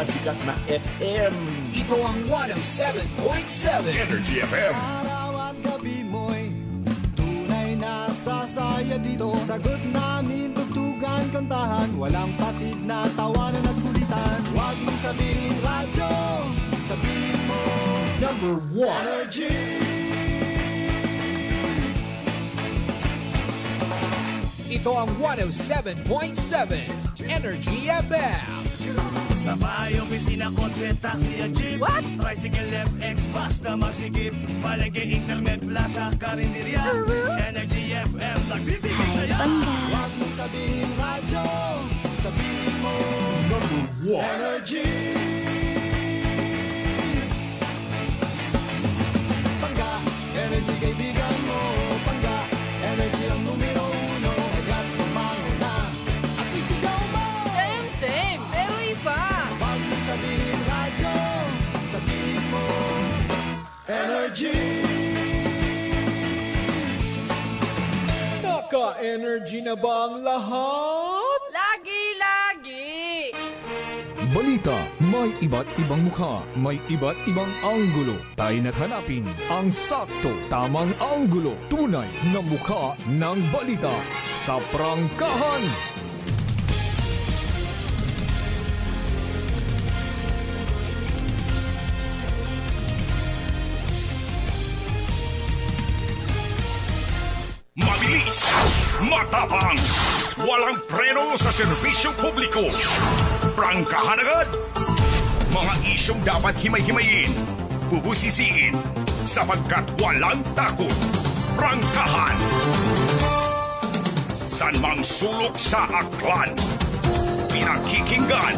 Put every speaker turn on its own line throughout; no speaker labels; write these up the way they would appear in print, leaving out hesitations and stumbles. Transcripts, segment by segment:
pinakasikat na FM.
Ito ang 107.7
Energy FM.
Araw at gabi mo'y tunay na sasaya dito. Sagot namin, tugtugan, kantahan, walang patid na tawanan at kulitan. Huwag mong sabihin radyo, sabihin mo
Number 1.
Energy.
Ito ang 107.7 Energy FM.
Sa bahay, opisina, kotse, taxi at jeep.
What?
Tricycle, FX, basta masikip. Palengke, internet, plaza, karinderya. Energy FM, nagbibigay saya.
Huwag mong sabihin radyo, sabihin mo
Number 1.
Energy. Pangga, energy kaibigan mo. Pangga, energy ang numero uno. Agad tumango na at isigaw mo.
Same, pero iba.
Huwag mong sabihin radyo, sabihin mo Energy.
Naka-energy na ba ang lahat?
Lagi-lagi.
Balita, may iba't ibang mukha, may iba't ibang anggulo. Tayo na't hanapin ang sakto, tamang anggulo. Tunay na mukha ng balita sa prangkahan.
Mabilis, matapang, walang preno sa serbisyo publiko. Prangkahan agad. Mga isyong dapat himay-himayin, bubusisiin, sapagkat walang takot. Prangkahan. San mang sulok sa aklan, pinakikinggan.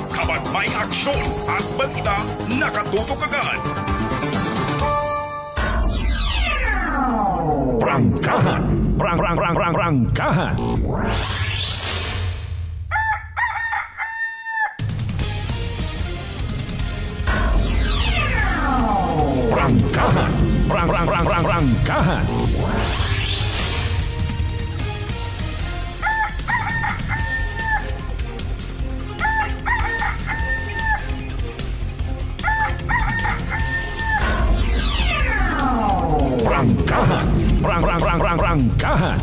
Kapag may aksyon at balita, nakatutok agad. Prangkahan. Prangkahan. Prangkahan. Prangkahan. Prangkahan.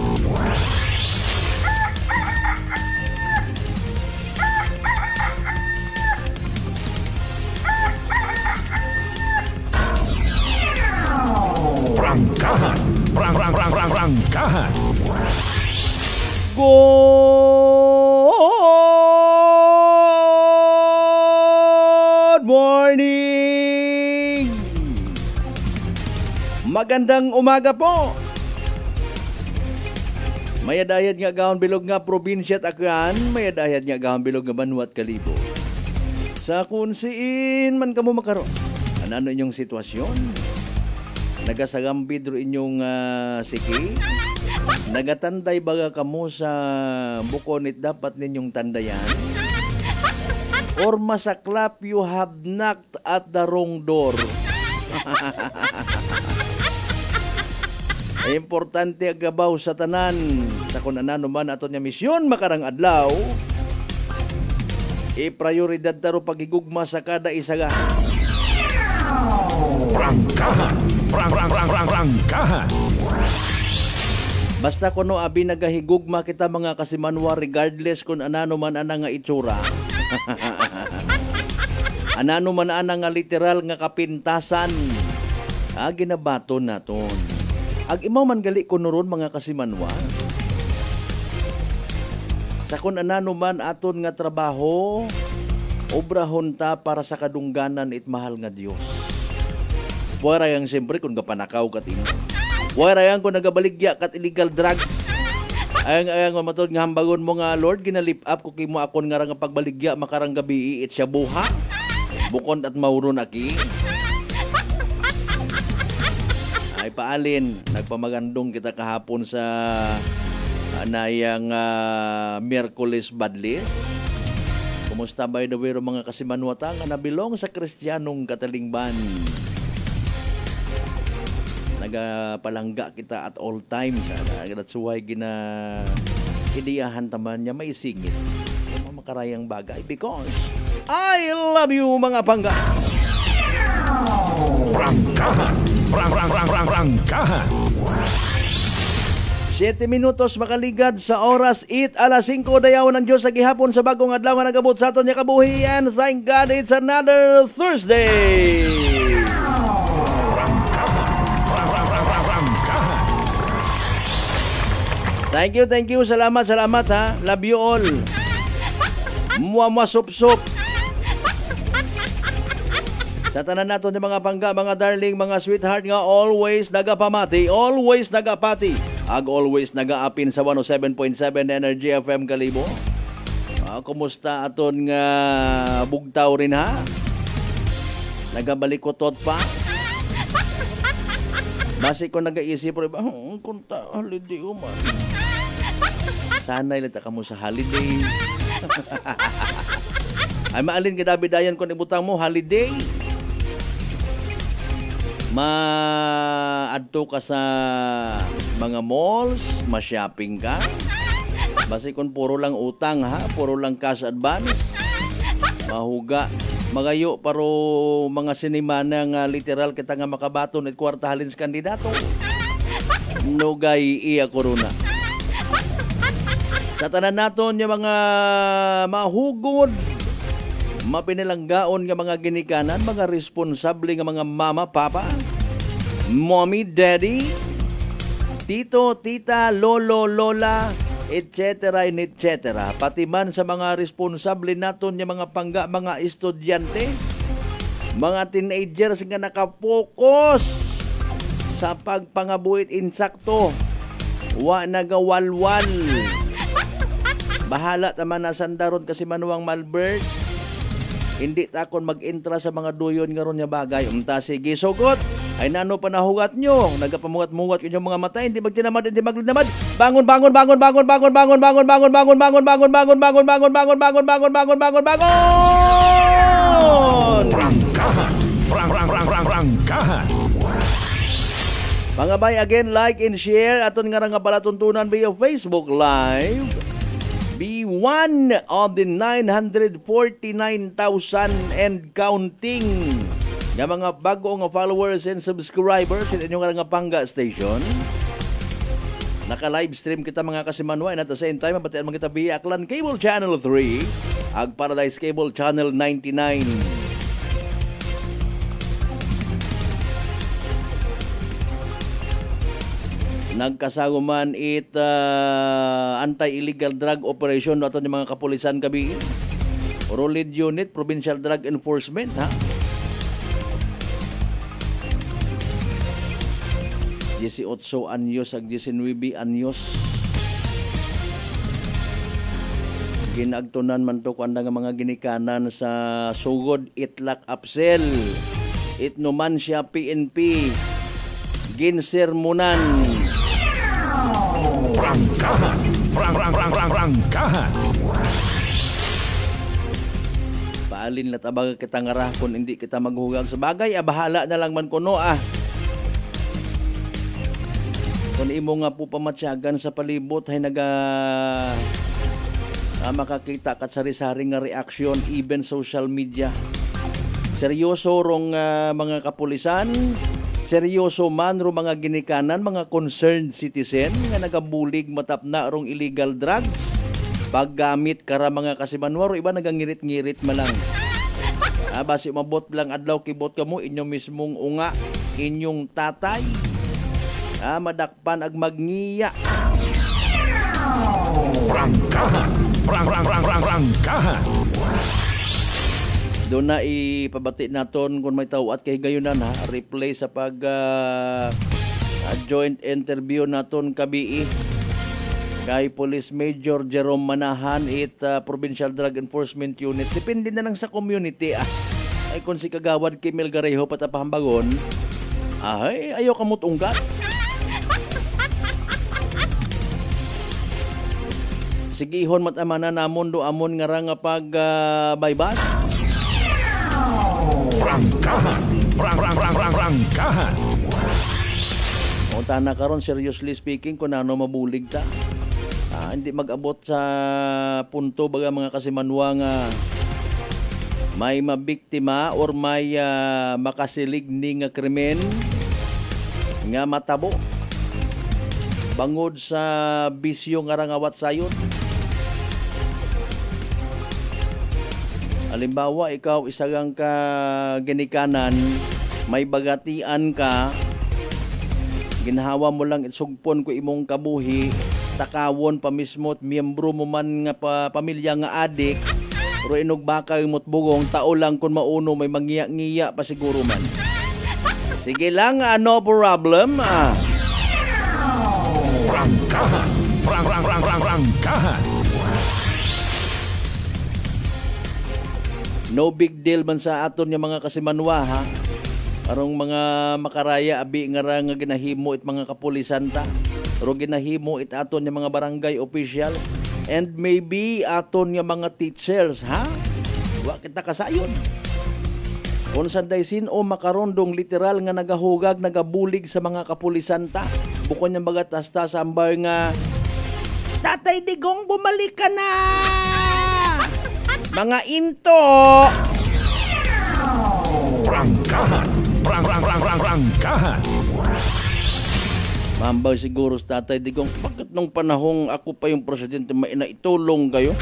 Prangkahan. Prangkahan. Prangkahan.
Good morning! Magandang umaga po! Mayadayad nga gahon bilog nga probinsya at akan, mayadayad nga gahon bilog nga Banwa at Kalibo. Sa kunsiin man kamo makaroon, ano inyong sitwasyon? Nagasagambid ro inyong siki? Nagatanday baga kamo sa bukonit dapat ninyong tandayan? Or masaklap you have knocked at the wrong door? Importante agabaw sa tanan sa kung anano man ato niya misyon makarang adlaw. I-prioridad taro pagigugma sa kada isaga.
Prangkahan. Prangkahan.
Basta kuno abi nagahigugma kita mga kasimanwa regardless kung anano man ana nga itsura. Anano man ana nga literal nga kapintasan. Ginabaton naton. Ag imaw man gali kuno ron mga kasimanwa. Sa kung anano man aton nga trabaho, obrahon ta para sa kadungganan it mahal nga Dios. Wala yang siyempre kung kapanakaw kat imo. Wala yang kung nagabaligya kat illegal drug. Ayang matod nga hambagon mo nga Lord, ginalip up ko kimo akon nga nga pagbaligya makarang gabi it siya buha. Bukod at mauron aki. Ay paalin, nagpamagandong kita kahapon sa anayang Miyerkules Badli. Kumusta by the way mga kasimanwata nga nabilong sa Kristiyanong katalingban? Nagapalangga kita at all times. That's why idiyahan taman niya may singit. Makarayang bagay because I love you mga pangga.
Prangkahan. Prangkahan.
7 minutos makaligad sa oras 8 alas 5 dayaw ng Diyos sa gihapon sa bagong adlaw nga nagabot sa aton nga kabuhi, and thank God it's another Thursday. Thank you. Salamat ha. Love you all. Muwa sup-sup. Sa tanan nato ni mga pangga, mga darling, mga sweetheart nga always nagapamati, always nagapati. Ag always nagaapin sa 107.7 Energy FM Kalibo. Kumusta aton nga bugtaw rin ha? Nagabalikotot pa? Basi ko nag-iisip rin ba, kunta holiday man. Sana'y lita ka mo sa holiday. Ay maalin ka dabidayan kung ibutang mo holiday. Maadto ka sa mga malls, ma-shopping ka. Basi kung puro lang utang ha, puro lang cash advance. Mahuga. Magayo paro mga sinima nga literal kita nga makabaton at kwarta halin sa kandidato. Nugay iya korona. Sa tanan naton yung mga mahugod, mapinilanggaon nga mga ginikanan, mga responsable nga mga mama, papa, mommy, daddy, tito, tita, lolo, lola, etc. Pati man sa mga responsable naton yung mga pangga, mga estudyante, mga teenagers nga nakapokus sa pagpangabuhit insakto, wa nagawalwal. Bahala taman na sandaron kasi manuang Malbert. Hindi takon mag-intra sa mga duyon nga ron nga bagay. Sige, sugot. Ay nano pa nahugat nyo. Nagapamugat-mugat inyong mga mata. Hindi magtinamad, hindi maglinamad. Bangon.
Prangkahan.
Mga bay, again, like and share. Aton nga nga palatuntunan via Facebook Live. Be one of the 949,000 and counting nga mga bago nga followers and subscribers sa inyong nga Pangga Station. Naka-live stream kita mga kasimanwa, and at the same time mabatian man kita via Aklan Cable Channel 3 ag Paradise Cable Channel 99. Nagkasaguman anti-illegal drug operation ato ni mga kapulisan kabi. Rolid Unit, Provincial Drug Enforcement ha. 18 anyos ag 19 anyos. Ginagtunan man to kuanda nga mga ginikanan sa Sugod, Itlak, Apsel, Itnumancia, PNP, ginsermunan.
Prangkahan.
Paalin na tabag kita ngara kung hindi kita maghugang sa bagay, bahala na lang man kuno Kung imo nga po pamatsyagan sa palibot ay makakita kat sari-sari nga reaksyon, even social media. Seryoso rong mga kapulisan, seryoso man ro mga ginikanan, mga concerned citizen nga nagabulig matapna rong illegal drugs, paggamit kara mga kasimanwaro, iba nagangirit-ngirit malang. Basi mabot lang adlaw kibot kamo inyong mismong unga, inyong tatay. Madakpan ag magngiya.
Prangkahan.
Doon na ipabati naton kung may tawat kay gayunan ha, replay sa pag joint interview naton kabii kay Police Major Jerome Manahan Provincial Drug Enforcement Unit. Depende na lang sa community ay kung si Kagawad Kimel Garejo patapahambagon, ay ayaw kamot unggat. Sigihon matamana namon do amon nga nga pag baybas.
Prangkahan.
O tana karon, seriously speaking, kung ano mabulig ta. Hindi mag-abot sa punto baga mga kasimanwa nga may mabiktima or may makasiligni nga krimen nga matabo bangod sa bisyo nga rangawat sayon. Halimbawa, ikaw isagang ka ginikanan, may bagatian ka, ginhawa mo lang itsugpon ko imong kabuhi, takawon pa mismo at miyembro mo man nga pamilya nga adik, pero inugbaka yung mutbugong, tao lang kung mauno, may mangiya-ngiya pa siguro man. Sige lang, no problem.
Prangkahan. Prangkahan.
No big deal man sa aton nga mga kasimanwa, ha? Arong mga makaraya abi nga ra nga ginahimo it mga kapulisan ta. Pero ginahimo it aton nga mga barangay official and maybe aton nga mga teachers, ha? Wa kita kasayon. Kung sanday sino makarondong literal nga nagahugag, nagabulig sa mga kapulisan ta. Bukod niya magatasta sa ambar nga, Tatay Digong, bumalik ka na! Mga into!
Prangkahan. Prangkahan.
Mambaw siguro sa Tatay Digong, bakit nung panahong ako pa yung presidente may naitulong kayo?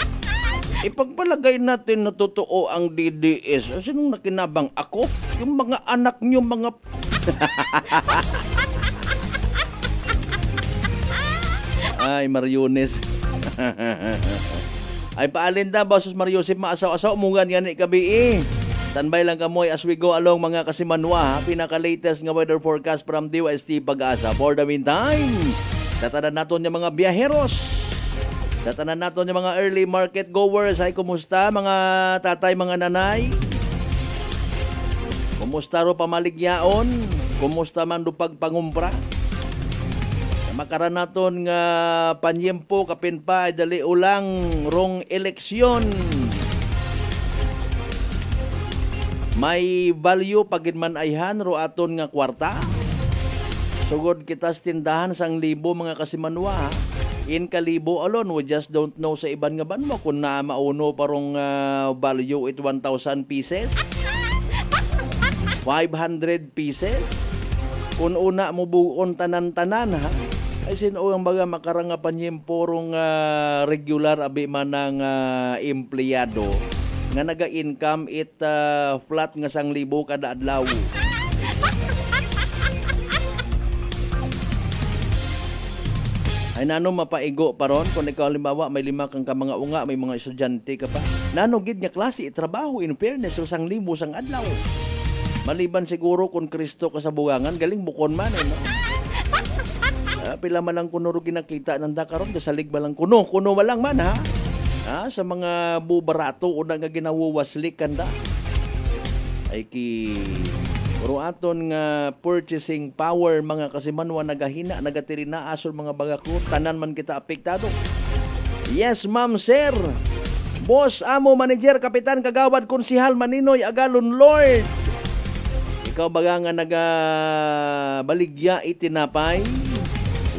Ipagpalagay natin na totoo ang DDS. Sinong nakinabang ako? Yung mga anak nyo, mga... Ay, Mariones. Ay, paalinda, Bosos Mariosip, maasaw-asaw, mungan yan ikabi. Standby lang kamoy as we go along mga kasimanwa. Pinaka-latest nga weather forecast from DYST Pag-asa. For the meantime, tatanan natin yung mga biyaheros. Tatanan natin yung mga early market goers. Ay, kumusta mga tatay, mga nanay? Kumusta ro pamaligyaon? Kumusta man do pagpangumpra? Makaran naton nga panyempo kapin pa dali ulang rong eleksyon. May value pagin man ayhan ro aton nga kwarta. Sugod kita sa tindahan sang libo mga kasimanwa. In kalibo alone, we just don't know sa iban nga banwa kung na mauno parong value it 1,000 pieces. 500 pieces. Kung una mo buon tanan-tanan, ha? Ay sino ang baga makarangapan yung porong regular abi man ng empleyado nga naga-income it flat nga 1,000 kada adlaw. Ay nano mapaigo paron kung ikaw halimbawa may 5 kang ka mga unga, may mga estudyante ka pa. Nano gid nga klase trabaho in fairness so 1,000 sang adlaw. Maliban siguro kung Kristo ka sa bugangan, galing bukon man no. Pila man lang kuno ro ginakita ng dakaron kasalig ba lang kuno malang man ha. Sa mga bubarato una nga ginawuwaslik kanda. Ay ki pero aton nga purchasing power mga kasimanwa nagahina, nagatirina asol mga bagako, tanan man kita apektado. Yes ma'am sir. Boss, amo, manager, kapitan, kagawad, konsihal, maninoy, agalon, Lord. Ikaw baga nga nagabaligya itinapay,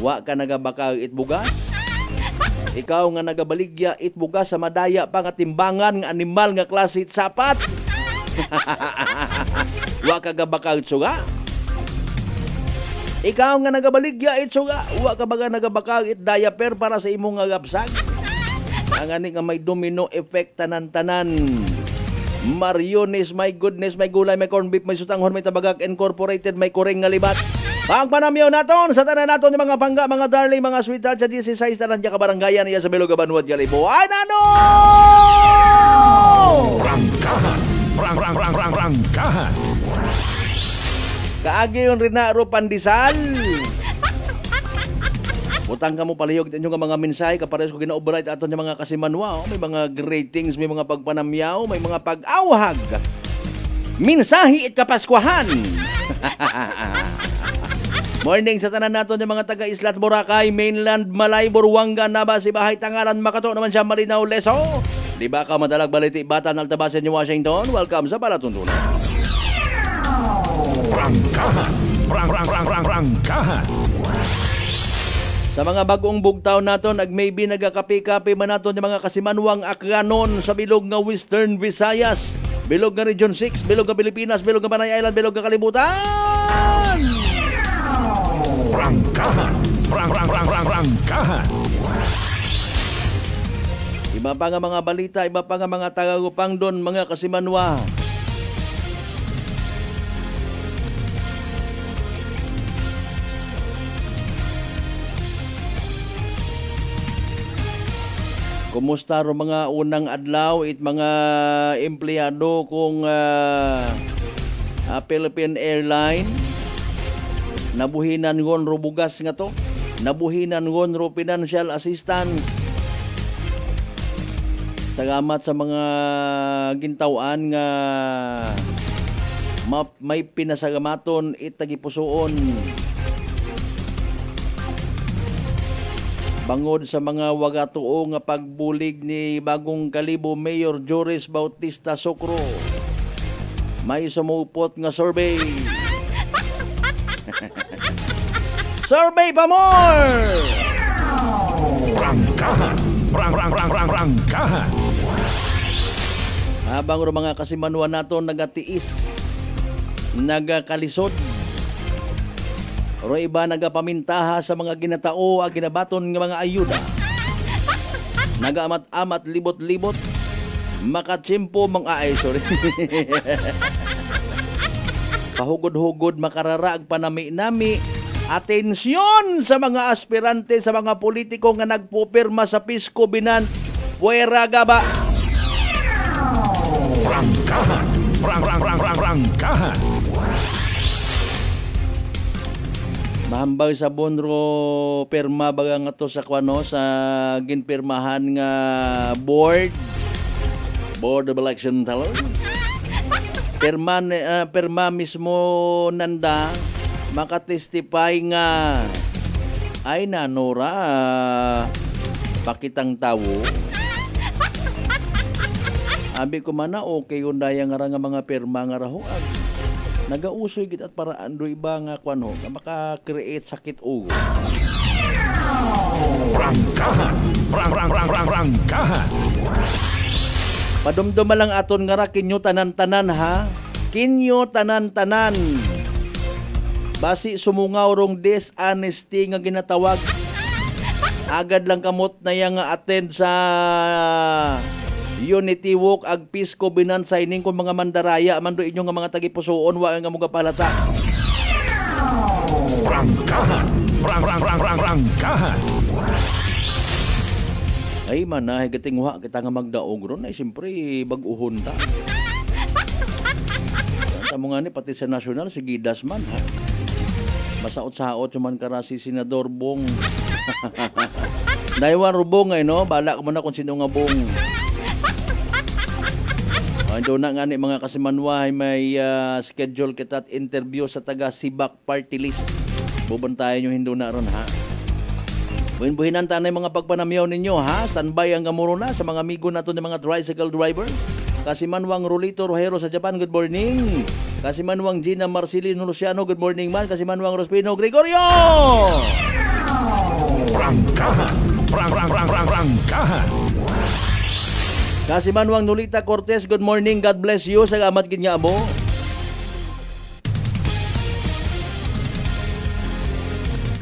wa ka nagabaka itbugas. Ikaw nga nagabaligya itbugas sa madaya pa nga timbangan nga animal nga klase sapat. Wa ka gabaka itsuga. Ikaw nga nagabaligya itsuga, wa ka baga nagabaka itdayaper para sa imong nga gapsag. Ang ani nga may domino effect tanan-tanan. Mariones, my goodness, may gulay, may corned beef, may sutanghon, may tabagak incorporated, may kuring nga libat. Ang panamyaw naton sa tanan naton yung mga pangga, mga darling, mga sweetheart sa 16 tanan dya kabaranggayan niya sa Beluga, Banuad, Galibo. Ay, nano!
Rangkahan! Rangkahan!
Kaagi yung rinaro pandisal. Butang ka mo palihog din yung mga mensahe kapares ko gina-override aton yung mga kasimanwa. May mga greetings, may mga pagpanamyaw, may mga pag-awhag. Mensahe at kapaskwahan. Morning sa tanan naton yung mga taga-Islat, Boracay, Mainland, Malay, Buruanga, Naba, Sibahay, Tangalan, Makato, naman siya Marinao, Leso. Di ba ka madalag baliti, Batan, Altabasan, New Washington? Welcome sa Palatuntunan.
Rangkahan! Rangkahan!
Sa mga bagong bugtaw naton, maybe nagakapi-kapi man naton yung mga kasimanwang akranon sa bilog nga Western Visayas. bilog nga Region 6, bilog nga Pilipinas, bilog nga Panay Island, bilog nga kalibutan.
Prangkahan. Prangkahan.
Iba pa nga mga balita, iba pa nga mga tagagupang doon, mga kasimanwa. Kumusta ro mga unang adlaw it mga empleyado kung Philippine Airline? Nabuhinan ngon ro bugas nga to. Nabuhinan ngon ro financial assistance. Salamat sa mga gintawan nga may pinasagamaton itagipusoon. Bangod sa mga wagatuo nga pagbulig ni Bagong Kalibo Mayor Joris Bautista Socro, may sumupot nga survey. Survey pa more!
Prangkahan. Prangkahan.
Habang mga kasimanwa nato nagatiis, nagakalisod, ro iba nagapamintaha sa mga ginatao a ginabaton nga mga ayuda. Nagaamat-amat libot-libot makatsimpo sorry. Pahugod-hugod makararag panami-nami. Atensyon sa mga aspirante, sa mga politiko nga nagpupirma sa Pisko Binan. Puwera gaba.
Prangkahan. Prangkahan.
Mahambag sa bonro perma baga nga to sa kwano sa ginpirmahan nga board of election teller. Perma mismo nanda makatestify nga ay nanora pakitang tawo. Abi ko mana okay yung daya nga mga perma nga rahoag. Nagausoy gid at paraan do iba nga kwano nga maka-create sakit ugo.
Prangkahan. Prangkahan.
Padumduma lang aton nga ra kinyo tanan-tanan ha. Kinyo tanan-tanan. Basi sumungaw rong dishonesty nga ginatawag. Agad lang kamot na yang attend sa Unity Walk ag Pisko Binan signing kung mga mandaraya man do inyo nga mga tagipusoon wa nga mga palata.
Prangkahan. Prangkahan.
Ay manahe gatingwa kita nga magdaog ron ay siyempre bag-uhon ta. Tamo nga ni pati sa nasyonal si Gidas man ha. Masaot-saot man kara si Senador Bong. Daiwan rubong ay no, bala ko na kung sino nga bong. Ando na nga ni mga kasimanwa may schedule kita at interview sa taga Sibak Party List. Bubantayan nyo hindo na ron ha. Buhin-buhinan tanay mga pagpanamyaw ninyo ha. Standby ang gamuro na sa mga amigo nato ng mga tricycle driver. Kasimanwang Rolito Rojero sa Japan, good morning. Kasimanwang Gina Marcelino Luciano, good morning man. Kasimanwang Rospino Gregorio.
Prangkahan. Prangkahan.
Kasimanwang Nolita Cortez, good morning. God bless you. Salamat gid nga amo.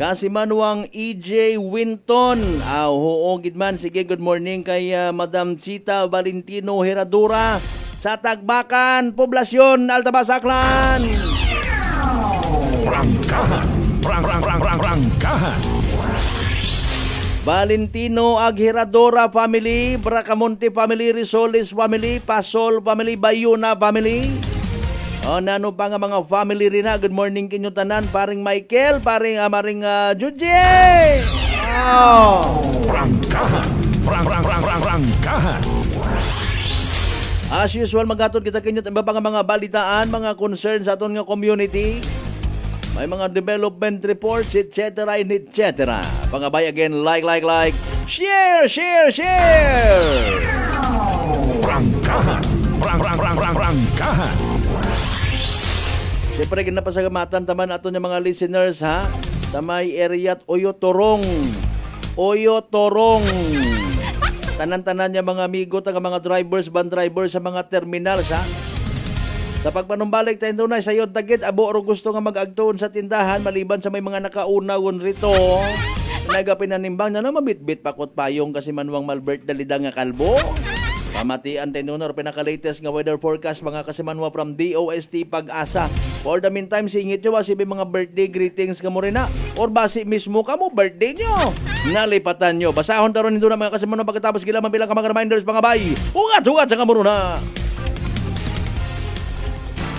Kasimanwang EJ Winton. Oo, gidman. Sige, good morning kay Madam Chita Valentino Heradura sa Tagbakan, Poblasyon, Altabasaklan.
Prangkahan. Prangkahan.
Valentino Aghiradora family, Bracamonte family, Risoles family, Pasol family, Bayuna family. O nano pa nga mga family rin na. Good morning kinyo tanan, paring Michael, paring amaring Jujie.
Prangkahan. Prangkahan.
As usual magatod kita kinyo iba pa nga mga balitaan, mga concerns sa aton nga community. May mga development reports, etc. Pangabay again, like. Share!
Prangkahan. Prangkahan.
Siyempre, ginapasagamatan taman ato ng mga listeners, ha? Sa may area at Oyo Torong. Tanan-tanan niya mga amigo, taga mga drivers, van drivers sa mga terminals, ha? Sa pagpanumbalik tayo na sa yod dagit, abo ro gusto nga mag-agtuon sa tindahan maliban sa may mga nakaunagon rito. Nagapinanimbang na mabitbit pakot payong kasi manwang Malbert dalida nga kalbo. Pamatian tayo na pinaka-latest nga weather forecast mga kasimanwa from DOST Pag-asa. For the meantime, singit nyo ba si mga birthday greetings ka mo rin na? Or basi mismo ka mo birthday nyo? Nalipatan nyo. Basahon taron nito na mga kasimanwa pagkatapos gilaman bilang ka mga reminders mga bay. Ugat-ugat sa kamuruna.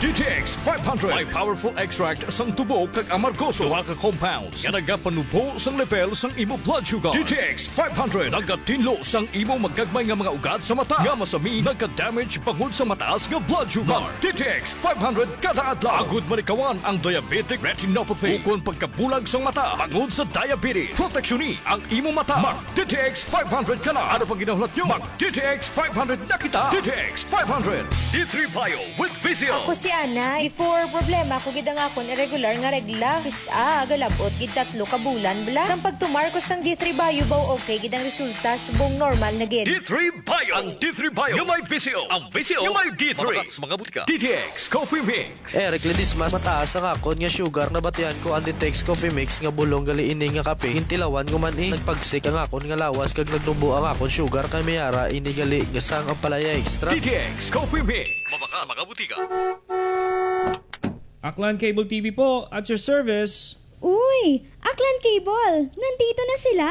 DTX 500 may powerful extract sang tubo kag amargoso duha ka compounds nga nagapanubo sang level sang imo blood sugar. DTX 500 nagatinlo sang imo magagmay nga mga ugat sa mata nga masami nagka-damage bangod sa mataas nga blood sugar. DTX 500 kada adlaw agud manikawan ang diabetic retinopathy ukon pagkabulag sang mata bangod sa diabetes. Proteksyon ang imo mata. Mag DTX 500 kana. Ano pang ginahulat nyo? Mag DTX 500 na kita. DTX 500 D3 Bio with Vizio.
Ako si Ana, before problema ko gid ang akon irregular nga regla. Kisa galabot gid 3 ka bulan bla. Sang pagtumar ko sang D3 Bio baw okay gid ang resulta subong normal na gid.
D3 Bio. Ang D3 Bio yung may Vizio. Ang Vizio yung may D3. Mga butika. DTX Coffee Mix.
Rekledis mas mataas ang akon nga sugar na batian ko ang DTX Coffee Mix nga bulong gali ini nga kape. Hintilawan ko man nagpagsik ang akon nga lawas kag nagnubo ang akon sugar kay mayara ini gali nga sang ang palaya extra.
DTX Coffee Mix. Mabaka mga butika.
Aklan Cable TV po, at your service.
Uy! Aklan Cable! Nandito na sila!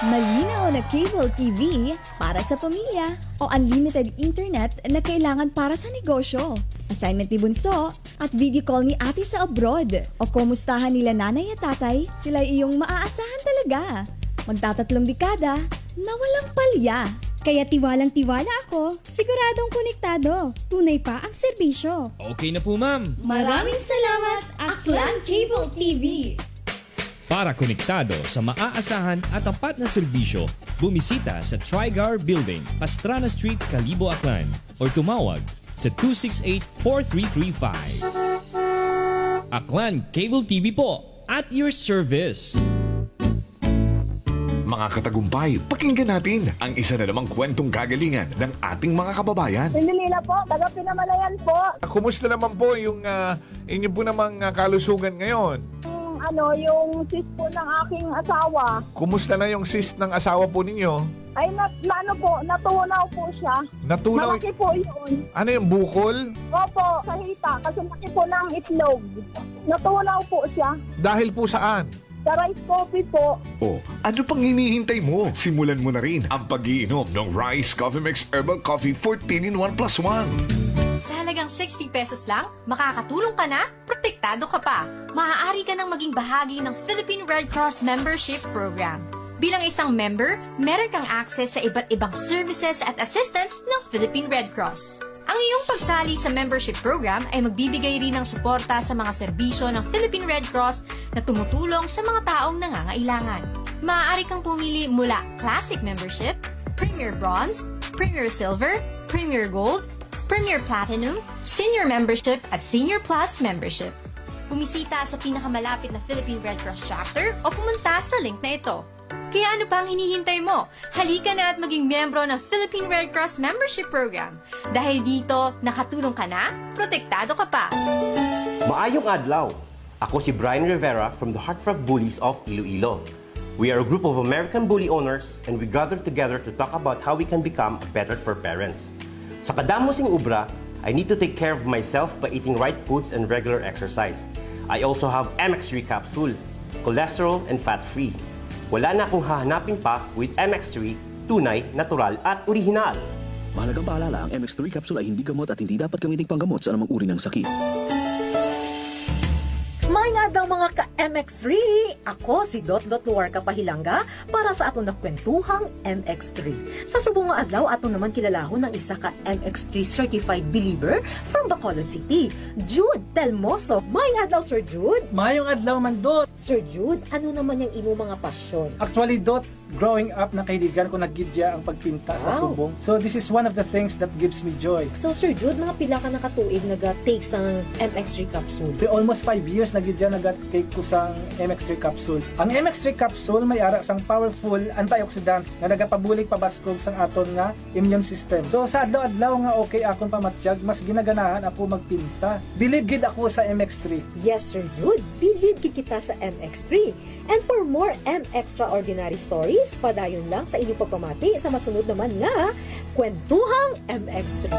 Malinaw na cable TV para sa pamilya o unlimited internet na kailangan para sa negosyo. Assignment ni Bunso at video call ni ate sa abroad. O kumustahan nila nanay at tatay, sila iyong maaasahan talaga. Magtatatlong dekada na walang palya. Kaya tiwalang-tiwala ako, siguradong konektado. Tunay pa ang serbisyo.
Okay na po, ma'am.
Maraming salamat, Aklan Cable TV.
Para konektado sa maaasahan at tapat na serbisyo, bumisita sa Trigar Building, Pastrana Street, Calibo, Aklan, or tumawag sa 268-4335. Aklan Cable TV po, at your service.
Mga katagumpay, pakinggan natin ang isa na namang kwentong kagalingan ng ating mga kababayan.
Pindilila po, taga Pinamalayan po.
Kumusta naman po yung inyo po namang kalusugan ngayon?
Yung cyst po ng aking asawa.
Kumusta na yung cyst ng asawa po ninyo?
Ay, natunaw po siya.
Natunaw?
Malaki po yun.
Ano yung bukol?
Opo, sa hita, kasi laki po ng itlog. Natunaw po siya.
Dahil po saan?
Sa rice coffee po.
Oh, ano pang hinihintay mo? Simulan mo na rin ang pag-iinom ng Rice Coffee Mix Herbal Coffee 14 in 1 plus 1.
Sa halagang 60 pesos lang, makakatulong ka na, protektado ka pa. Maaari ka nang maging bahagi ng Philippine Red Cross Membership Program. Bilang isang member, meron kang access sa iba't ibang services at assistance ng Philippine Red Cross. Ang iyong pagsali sa membership program ay magbibigay rin ng suporta sa mga serbisyo ng Philippine Red Cross na tumutulong sa mga taong nangangailangan. Maaari kang pumili mula Classic Membership, Premier Bronze, Premier Silver, Premier Gold, Premier Platinum, Senior Membership at Senior Plus Membership. Bumisita sa pinakamalapit na Philippine Red Cross chapter o pumunta sa link na ito. Kaya ano pa ang hinihintay mo? Halika na at maging miyembro ng Philippine Red Cross Membership Program. Dahil dito, nakatulong ka na, protektado ka pa.
Maayong adlaw! Ako si Brian Rivera from the Heartfelt Bullies of Iloilo. We are a group of American bully owners and we gather together to talk about how we can become better for parents. Sa kadamosing ubra, I need to take care of myself by eating right foods and regular exercise. I also have MX3 capsule, cholesterol and fat-free. Wala na akong hahanapin pa with MX3, tunay, natural at orihinal.
Mahalagang paalala, ang MX3 capsule ay hindi gamot at hindi dapat gamiting panggamot sa anumang uri ng sakit.
May nga daw mga ka-MX3! Ako si Dot Luarca Pahilanga para sa atong nakwentuhang MX3. Sa subong nga adlaw, ato naman kilalahon ng isa ka-MX3 certified believer from Bacolod City, Jude Telmoso. May nga adlaw, Sir Jude!
Mayong adlaw man, Dot!
Sir Jude, ano naman yung imo mga pasyon?
Actually, Dot, growing up, nakahiligan ko naggidya ang pagpinta sa subong. So, this is one of the things that gives me joy.
So, Sir Jude, mga pila ka nakatuig nag-take sa MX3 capsule?
Almost 5 years nagidya nagat-cake ko sa MX3 capsule. Ang MX3 capsule may ara sang powerful antioxidant nga nagapabulig pabaskog sang aton nga immune system. So sa adlaw-adlaw nga okay akon pamatiyag, mas ginaganahan ako magpinta. Believe gid ako sa MX3.
Yes, Sir Jude. Believe gid kita sa MX3. And for more extraordinary stories, padayon lang sa inyong pagpamati sa masunod naman nga Kwentuhang MX3.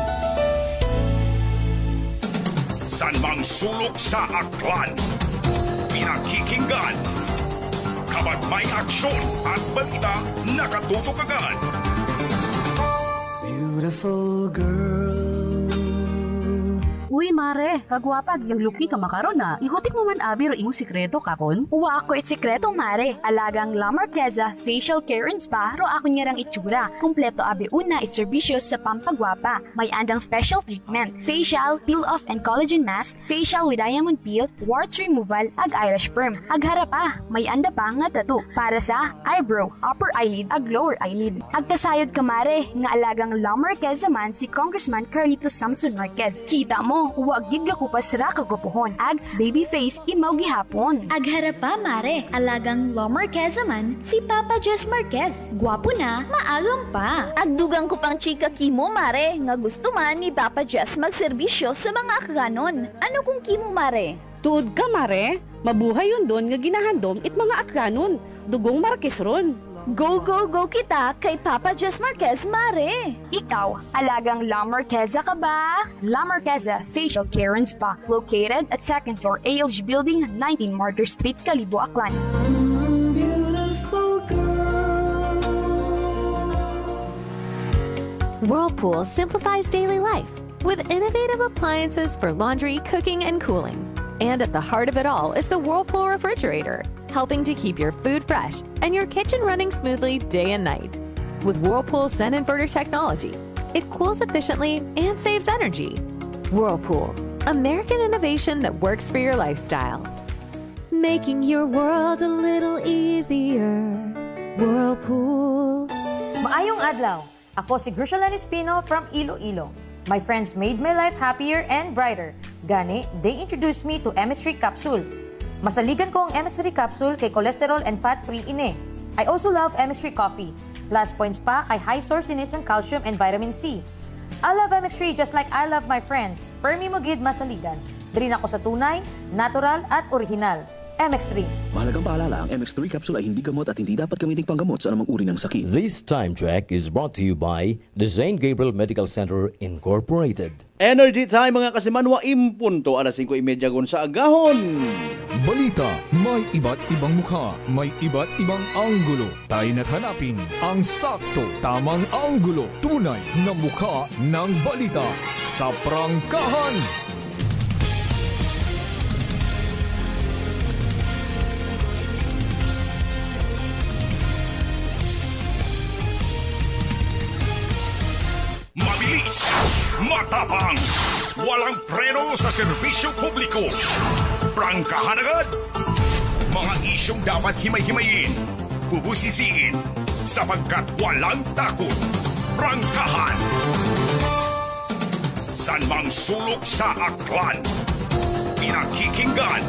San mang sulok sa aklan, pinakikinggan, kapag may aksyon at balita, nakatutok agad.
Beautiful girl.
Uy, mare, kagwapag yung luki ka makaron na. Ihutik mo man abi ro imong sikreto kakon.
Uwa ako it sikreto, mare. Alagang La Marqueza Facial Care and Spa ro ako niyarang itsura. Kumpleto abi una it serbisyo sa pampagwapa. May andang special treatment, facial, peel-off and collagen mask, facial with diamond peel, warts removal, ag eyelash perm. Ag harapa, may anda pa nga tattoo para sa eyebrow, upper eyelid, ag lower eyelid. Ag kasayod ka, mare, nga alagang La Marqueza man si Congressman Carlito Samson Marquez. Kita mo, huwag gid ka kupas ra kagupuhon. Ag baby face imaw gihapon.
Ag harapa, mare, alagang La Marqueza man si Papa Jess Marquez. Gwapo na, maagam pa.
Ag dugang ko pang chika kimo, mare, nga gusto man ni Papa Jess magserbisyo sa mga akganon. Ano kung kimo, mare?
Tuod ka, mare, mabuhay yun doon nga ginahandom it mga akganon. Dugong Marquez ron.
Go, go, go kita kay Papa Jess Marquez, mare!
Ikaw, alagang La Marqueza ka ba? La Marqueza Facial Care and Spa, located at 2nd floor ALG Building, 19 Martyr Street, Kalibo, Aklan.
Whirlpool simplifies daily life with innovative appliances for laundry, cooking, and cooling. And at the heart of it all is the Whirlpool refrigerator, helping to keep your food fresh and your kitchen running smoothly day and night. With Whirlpool Sun Inverter technology, it cools efficiently and saves energy. Whirlpool, American innovation that works for your lifestyle. Making your world a little easier. Whirlpool.
Maayong adlaw. Ako si Grushalan Espino from Iloilo. My friends made my life happier and brighter. Gani, they introduced me to MX3 capsule. Masaligan ko ang MX3 capsule kay cholesterol and fat-free ine. I also love MX3 coffee. Plus points pa kay high sourciness ng calcium and vitamin C. I love MX3 just like I love my friends. Permi mo gid masaligan. Drin ako sa tunay, natural at original. MX3.
Mahalagang paalala, ang MX3 capsule ay hindi gamot at hindi dapat gamiting panggamot sa anumang uri ng sakit.
This time check is brought to you by the St. Gabriel Medical Center Incorporated.
Energy time mga kasimanwa, impunto alas 5:30 gon sa agahon.
Balita, may iba't ibang mukha, may iba't ibang anggulo. Tayo na't hanapin ang sakto, tamang anggulo, tunay na mukha ng balita sa prangkahan.
Mabilis, matapang, walang preno sa serbisyo publiko. Prangkahan agad. Mga isyong dapat himay-himayin, bubusisiin, sapagkat walang takot. Prangkahan. San mang sulok sa aklan, pinakikinggan,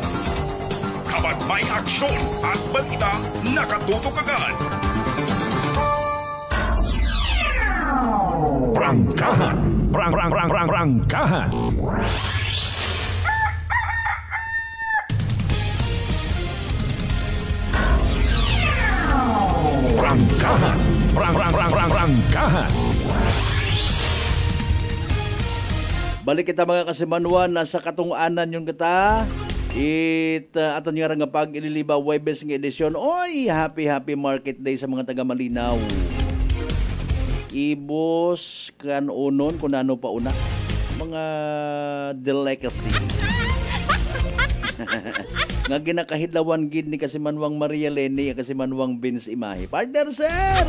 kapag may aksyon at balita, nakatutok agad. Prangkahan. Prangkahan. Prangkahan. Prangkahan.
Balik kita mga kasimanwa, nasa katunganan yung kita. Aton nga nga pag ililiba Webes ng edisyon. Oy, happy market day sa mga taga Malinaw. Ibos kan unon kung ano pa una mga delicacy nga ginakahidlawan gid ni Kasimanwang Maria Leni Kasimanwang Vince Imahe. Partner sir,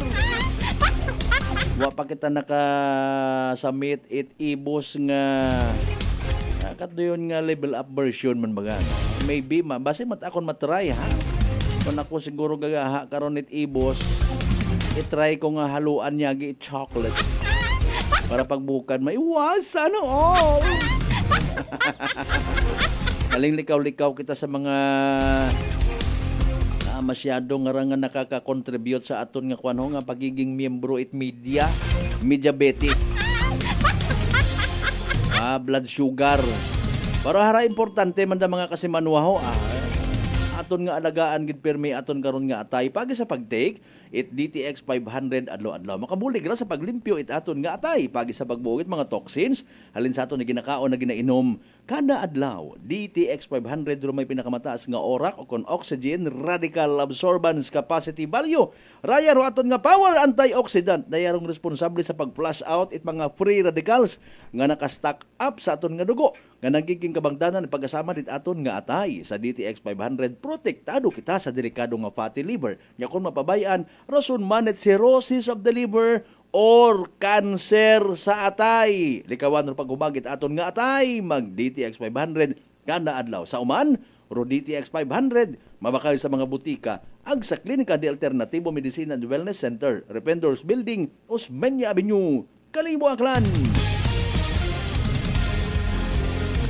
wa pa kita naka-submit it ibos nga katuyon nga level up version man baga. Maybe base mat akon matry ha. Kung ako siguro gagaha karon it ibos, i-try ko nga haluan niya chocolate para pagbukan maiwasan all. Maling likaw-likaw kita sa mga masyadong nga nakaka-contribute sa aton nga kuan nga pagiging miyembro it media betis. Blood sugar. Pero hara importante man da mga kasimanwaho aton nga alagaan gid permi aton karon nga atay pagi sa pagtake it DTX 500 adlaw-adlaw. Makabulig ra sa paglimpyo it aton nga atay pagi sa pagbuhit mga toxins halin sa aton na ginakaon na ginainom kada adlaw. DTX 500 ro may pinakamataas nga orak o kon oxygen radical absorbance capacity value. Raya ro aton nga power antioxidant dayarong responsable sa pag-flush out it mga free radicals nga naka-stack up sa aton nga dugo nga nagiging kabangdanan pagkasama dit aton nga atay sa DTX 500 protektado kita sa delikado nga fatty liver. Nya kon mapabayaan rason man it cirrhosis of the liver or cancer sa atay. Likawan ro paghumagit aton nga atay mag DTX 500 kada adlaw. Sa uman ro DTX 500 mabakal sa mga butika ag sa Klinika de Alternativo Medicine and Wellness Center, Rependors Building, Osmeña Avenue, Kalibo, Aklan.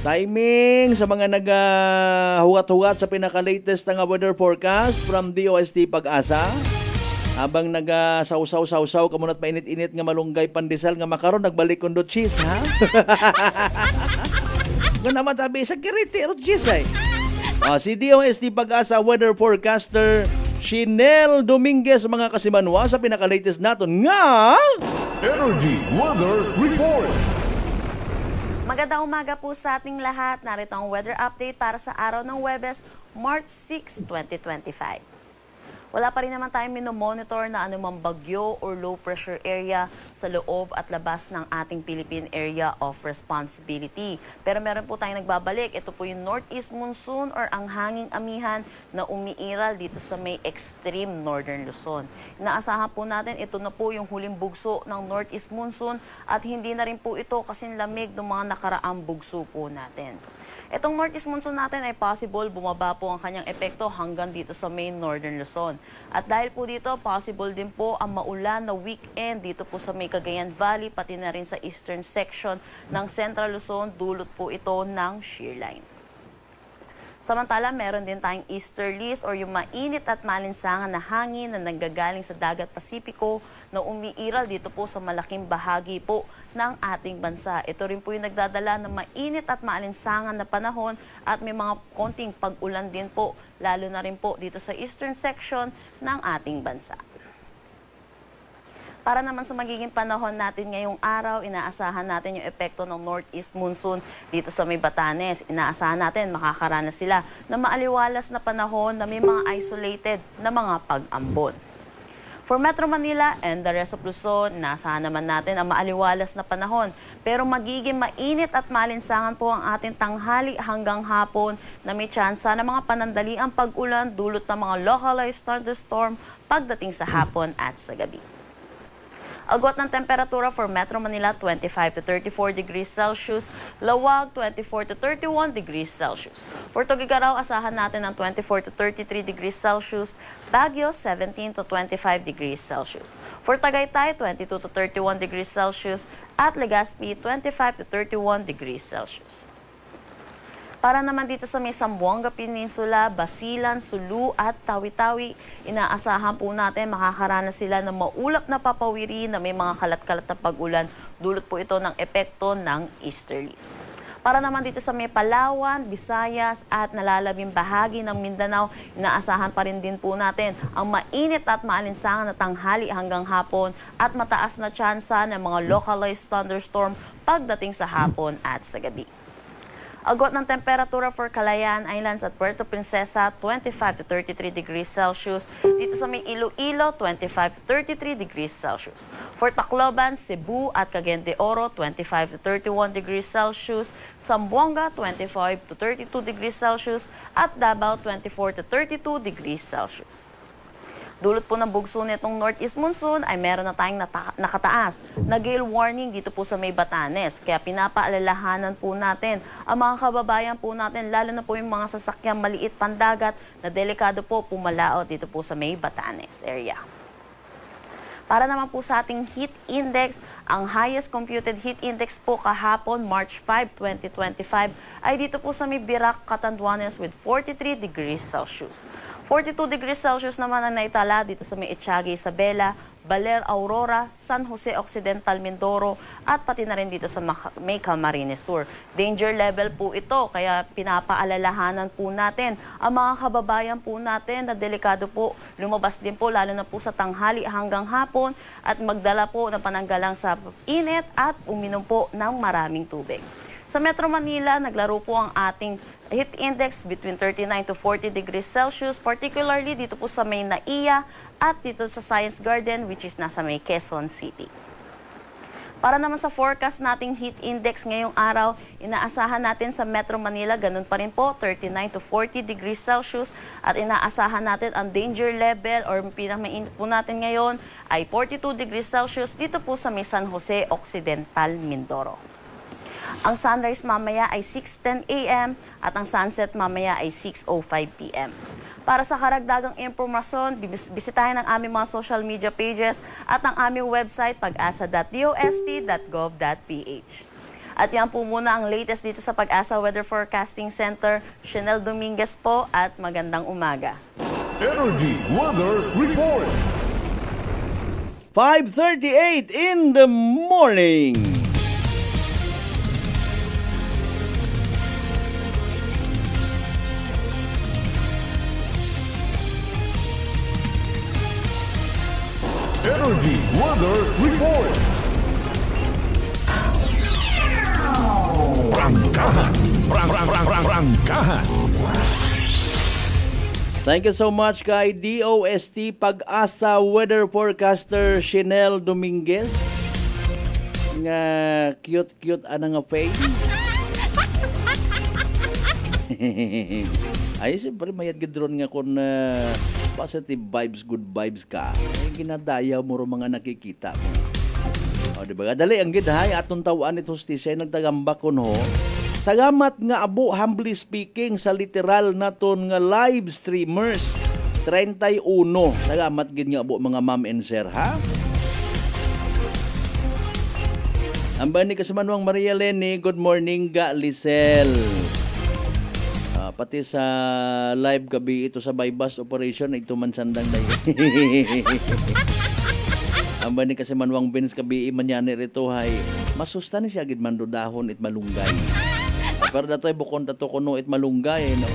Timing sa mga nagahugat-hugat sa pinaka-latest nga weather forecast from DOST Pag-asa. Habang nagasawsaw-sawsaw kamunat mainit-init nga malunggay pandesal nga makaron nagbalik kondo cheese ha. Nga matabi sa kiriti ro cheese ay. Si DOST Pag-asa weather forecaster Shinel Dominguez mga kasimanwa sa pinaka-latest naton nga
Energy Weather Report.
Magandang umaga po sa ating lahat. Narito ang weather update para sa araw ng Huwebes, March 6, 2025. Wala pa rin naman tayong minomonitor na anumang bagyo or low pressure area sa loob at labas ng ating Philippine Area of Responsibility. Pero meron po tayong nagbabalik. Ito po yung northeast monsoon or ang hanging amihan na umiiral dito sa may extreme northern Luzon. Inaasahan po natin ito na po yung huling bugso ng northeast monsoon at hindi na rin po ito kasing lamig ng mga nakaraang bugso po natin. Itong northeast monsoon natin ay possible bumaba po ang kanyang epekto hanggang dito sa main northern Luzon. At dahil po dito, possible din po ang maulan na weekend dito po sa may Cagayan Valley, pati na rin sa eastern section ng Central Luzon, dulot po ito ng shear line. Samantala, meron din tayong easterlies or yung mainit at malinsangan na hangin na nanggagaling sa dagat Pasipiko na umiiral dito po sa malaking bahagi po ng ating bansa. Ito rin po yung nagdadala ng mainit at malinsangan na panahon at may mga konting pag-ulan din po, lalo na rin po dito sa eastern section ng ating bansa. Para naman sa magiging panahon natin ngayong araw, inaasahan natin yung epekto ng northeast monsoon dito sa may Batanes. Inaasahan natin makakaranas sila ng maaliwalas na panahon na may mga isolated na mga pag-ambon. For Metro Manila and the rest of Luzon, inaasahan naman natin ang maaliwalas na panahon. Pero magiging mainit at malinsangan po ang ating tanghali hanggang hapon na may tsansa ng mga panandaliang pag-ulan dulot ng mga localized thunderstorm pagdating sa hapon at sa gabi. Agwat ng temperatura for Metro Manila, 25 to 34 degrees Celsius. Lawag, 24 to 31 degrees Celsius. For Tugigaraw, asahan natin ng 24 to 33 degrees Celsius. Baguio, 17 to 25 degrees Celsius. For Tagaytay, 22 to 31 degrees Celsius. At Legazpi, 25 to 31 degrees Celsius. Para naman dito sa may Zamboanga Peninsula, Basilan, Sulu at Tawi-Tawi, inaasahan po natin makakaranas sila ng maulap na papawiri na may mga kalat-kalat na pag-ulan. Dulot po ito ng epekto ng easterlies. Para naman dito sa may Palawan, Visayas at nalalabing bahagi ng Mindanao, inaasahan pa rin din po natin ang mainit at maalinsangan na tanghali hanggang hapon at mataas na tsansa ng mga localized thunderstorm pagdating sa hapon at sa gabi. Agwat ng temperatura for Calayan Islands at Puerto Princesa, 25 to 33 degrees Celsius. Dito sa may Iloilo, 25 to 33 degrees Celsius. For Tacloban, Cebu at Cagayan de Oro, 25 to 31 degrees Celsius. Zamboanga, 25 to 32 degrees Celsius. At Davao, 24 to 32 degrees Celsius. Dulot po ng bugso nitong northeast monsoon ay meron na tayong nakataas na gale warning dito po sa may Batanes. Kaya pinapaalalahanan po natin ang mga kababayan po natin, lalo na po yung mga sasakyang maliit pandagat na delikado po pumalaot dito po sa may Batanes area. Para naman po sa ating heat index, ang highest computed heat index po kahapon, March 5, 2025, ay dito po sa may Birac, Catanduanes with 43 degrees Celsius. 42 degrees Celsius naman ang naitala dito sa may Etiaga, Isabela, Baler, Aurora, San Jose Occidental, Mindoro, at pati na rin dito sa may Camarines Sur. Danger level po ito, kaya pinapaalalahanan po natin ang mga kababayan po natin na delikado po. Lumabas din po, lalo na po sa tanghali hanggang hapon, at magdala po ng pananggalang sa init at uminom po ng maraming tubig. Sa Metro Manila, naglaro po ang ating heat index between 39 to 40 degrees Celsius, particularly dito po sa may Naiya at dito sa Science Garden, which is nasa may Quezon City. Para naman sa forecast nating heat index ngayong araw, inaasahan natin sa Metro Manila, ganun pa rin po, 39 to 40 degrees Celsius, at inaasahan natin ang danger level or pinakamainit po natin ngayon ay 42 degrees Celsius dito po sa may San Jose Occidental, Mindoro. Ang sunrise mamaya ay 6:10 a.m. at ang sunset mamaya ay 6:05 p.m. Para sa karagdagang impormasyon, bisitahin ang aming mga social media pages at ang aming website pag-asa.dost.gov.ph. At yan po muna ang latest dito sa Pag-asa Weather Forecasting Center. Chanel Dominguez po at magandang umaga.
Energy Weather Report.
5:38 in the morning.
Energy Weather Report. Prangkahan. Prangkahan.
Thank you so much kay DOST Pag-asa Weather Forecaster Chanel Dominguez. Nga cute ana nga face. Ay, siyempre mayad gidron nga kung positive vibes, good vibes ka. Ay, ginadayaw mo ro mga nakikita mo. O, diba? Dali ang gidhay, atong tawaan ito stisay, nagtagamba ko no. Salamat nga abo, humbly speaking, sa literal naton nga live streamers. 31. Salamat gid nga abo, mga ma'am and sir, ha? Ang bani kasamanwang Maria Lenny, good morning ga, Lisel. Pati sa live gabi ito sa bypass operation, ito man sandang na yun. Ang bani kasi manwang Benz gabi manyani rito hay, masustan siya agad man dahon it malunggay. Pero dato'y bukon dato kuno it malunggay, no?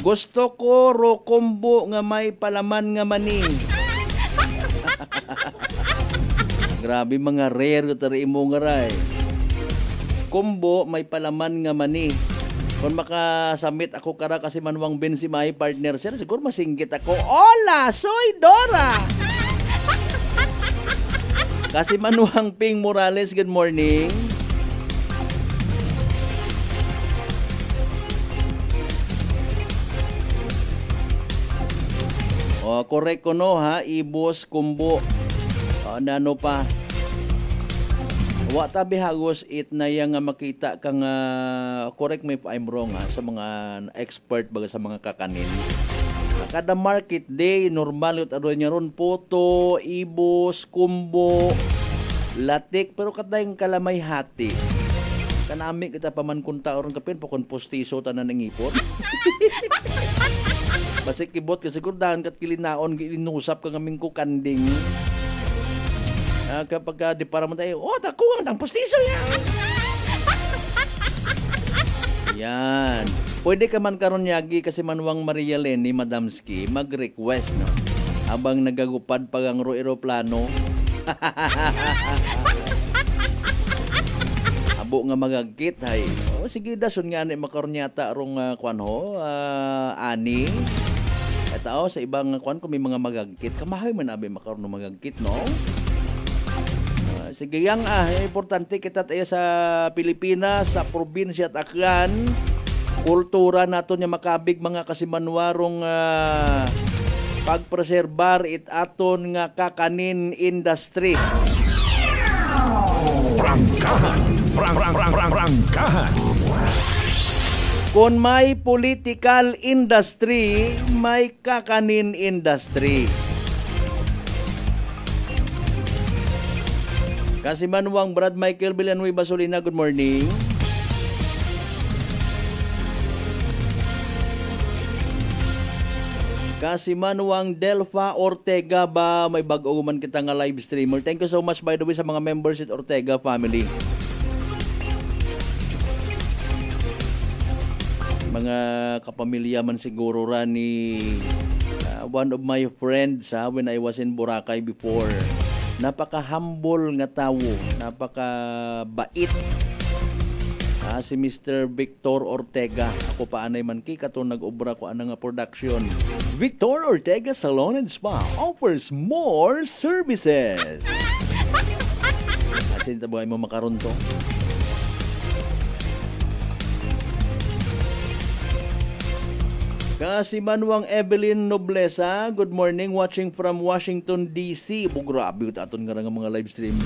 Gusto ko ro combo nga may palaman nga mani. Grabe mga rare tari mo nga ray. Combo may palaman nga mani. Kung makasubmit ako kara kasi manwang Ben si my partner sir, siguro masinggit ako. Hola, soy Dora! Kasi manwang Ping Morales, good morning. O, correct ko no ha, ibos, kumbo. O, ano pa? Wa tabi hagos it na yang makita kang correct me if I'm wrong ha, sa mga expert baga sa mga kakanin. Kada market day normal ut aro nya ron poto, ibos, kumbo, latik pero kadayng kalamay hati. Kanami kita paman kunta oron kapin po kon postiso tanan ng ipot. Basi kibot kasi kurdahan kat kilinaon gilinusap kang aming ko kanding. Kapag di para mo tayo, takuha ng postiso yan. Yan. Pwede ka man karon yagi kasi manwang Maria Lenny, Madamski, mag-request, no? Habang nagagupad pag ang aeroplano. Abo nga magagkit, hay. Sige, dason nga ni makaroon yata rong ani. Ito, sa ibang kwan, kung may mga magagkit, kamahay man abi makaroon ng magagkit, no? Sige yang importante kita tayo sa Pilipinas, sa probinsya at Aklan, kultura nato nya makabig mga kasimanwarong pagpreserbar it aton nga kakanin industry.
Prangkahan. Prangkahan.
Kung may political industry, may kakanin industry. Kasimanwang Brad Michael Villanueva Solina, good morning. Kasimanwang Delfa Ortega ba, may bago man kita nga live streamer. Thank you so much by the way sa mga members at Ortega family. Mga kapamilya man siguro ra ni one of my friends when I was in Boracay before. Napaka-humble nga tawo, napaka-bait. Si Mr. Victor Ortega. Ako paanay man kay katong nag-obra ko ana nga production. Victor Ortega Salon and Spa offers more services. Asin tabuhay mo makaron to. Kasimanwang Evelyn Noblesa, good morning, watching from Washington, D.C. Grabe aton nga mga live stream.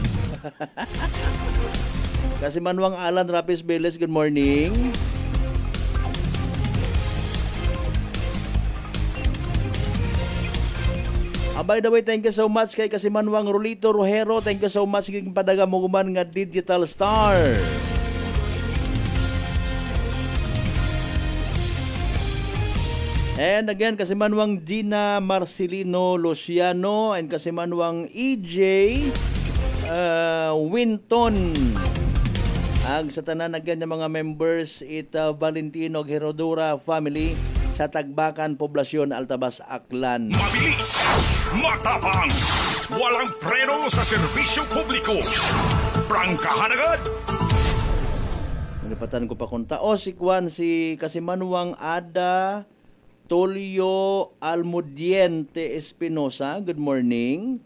Kasimanwang Alan Rapis Beles, good morning. By the way, thank you so much kay Kasimanwang Rolito Rojero. Thank you so much kay padaga mo guman nga Digital Star. And again, Kasimanwang Gina Marcelino Luciano and Kasimanwang EJ Winton. Ag sa tanan again ng mga members Valentino Herodura family sa Tagbakan, Poblasyon, Altabas, Aklan.
Mabilis, matapang, walang preno sa serbisyo publiko. Prangkahan agad.
Nalipatan ko pa kung si Kwan, si Kasimanwang Ada Tolio Almudiente Espinosa. Good morning.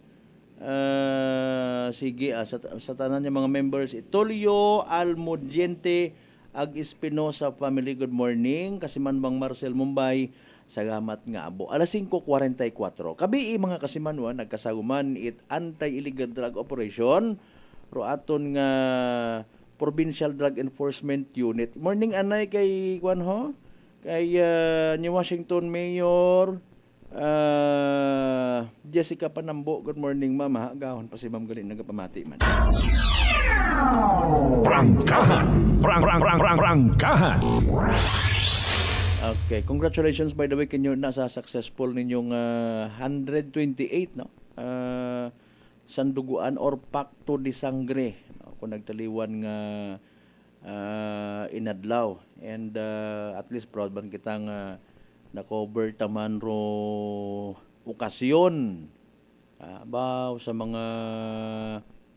Sige, sa tanan niya mga members, Tolio Almudiente ag Espinosa family, good morning. Kasimanwang Marcel Mumbai, salamat nga abo. Alas 5:44. Kabi mga Kasimanwan nagkasaguman anti-illegal drug operation ro aton nga Provincial Drug Enforcement Unit. Morning anay kay Kwan ho? Kay New Washington Mayor Jessica Panambo. Good morning, mama. Gahon pa si Ma'am Galing nagapamati man.
Prangkahan. Prangkahan.
Okay, congratulations by the way kanyo nasa successful ninyong 128 no. Sanduguan or Pacto de Sangre no? Kung nagtaliwan nga inadlaw and at least proud man kitang na-cover taman ro okasyon baw sa mga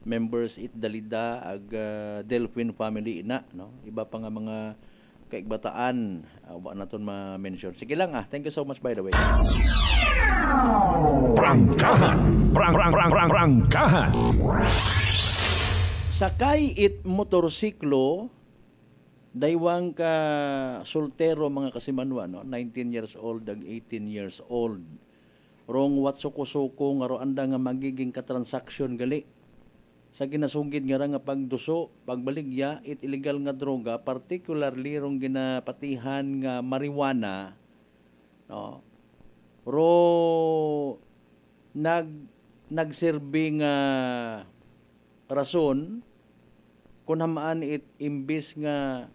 members Dalida ag Delphine family ina no, iba pa nga mga kaigbataan wa naton ma-mention. Sige lang thank you so much by the way.
Prangkahan. Prangkahan.
Sakay motorsiklo daywang ka soltero mga Kasimanwa no, 19 years old ag 18 years old. Rong watsuko-suko nga ro anda nga magiging katransaksyon gali. Sa ginasugid nga nga pagduso, pagbaligya, illegal nga droga, particularly rong ginapatihan nga marijuana, no? Ro nagserbi nga rason kung hamaan imbis nga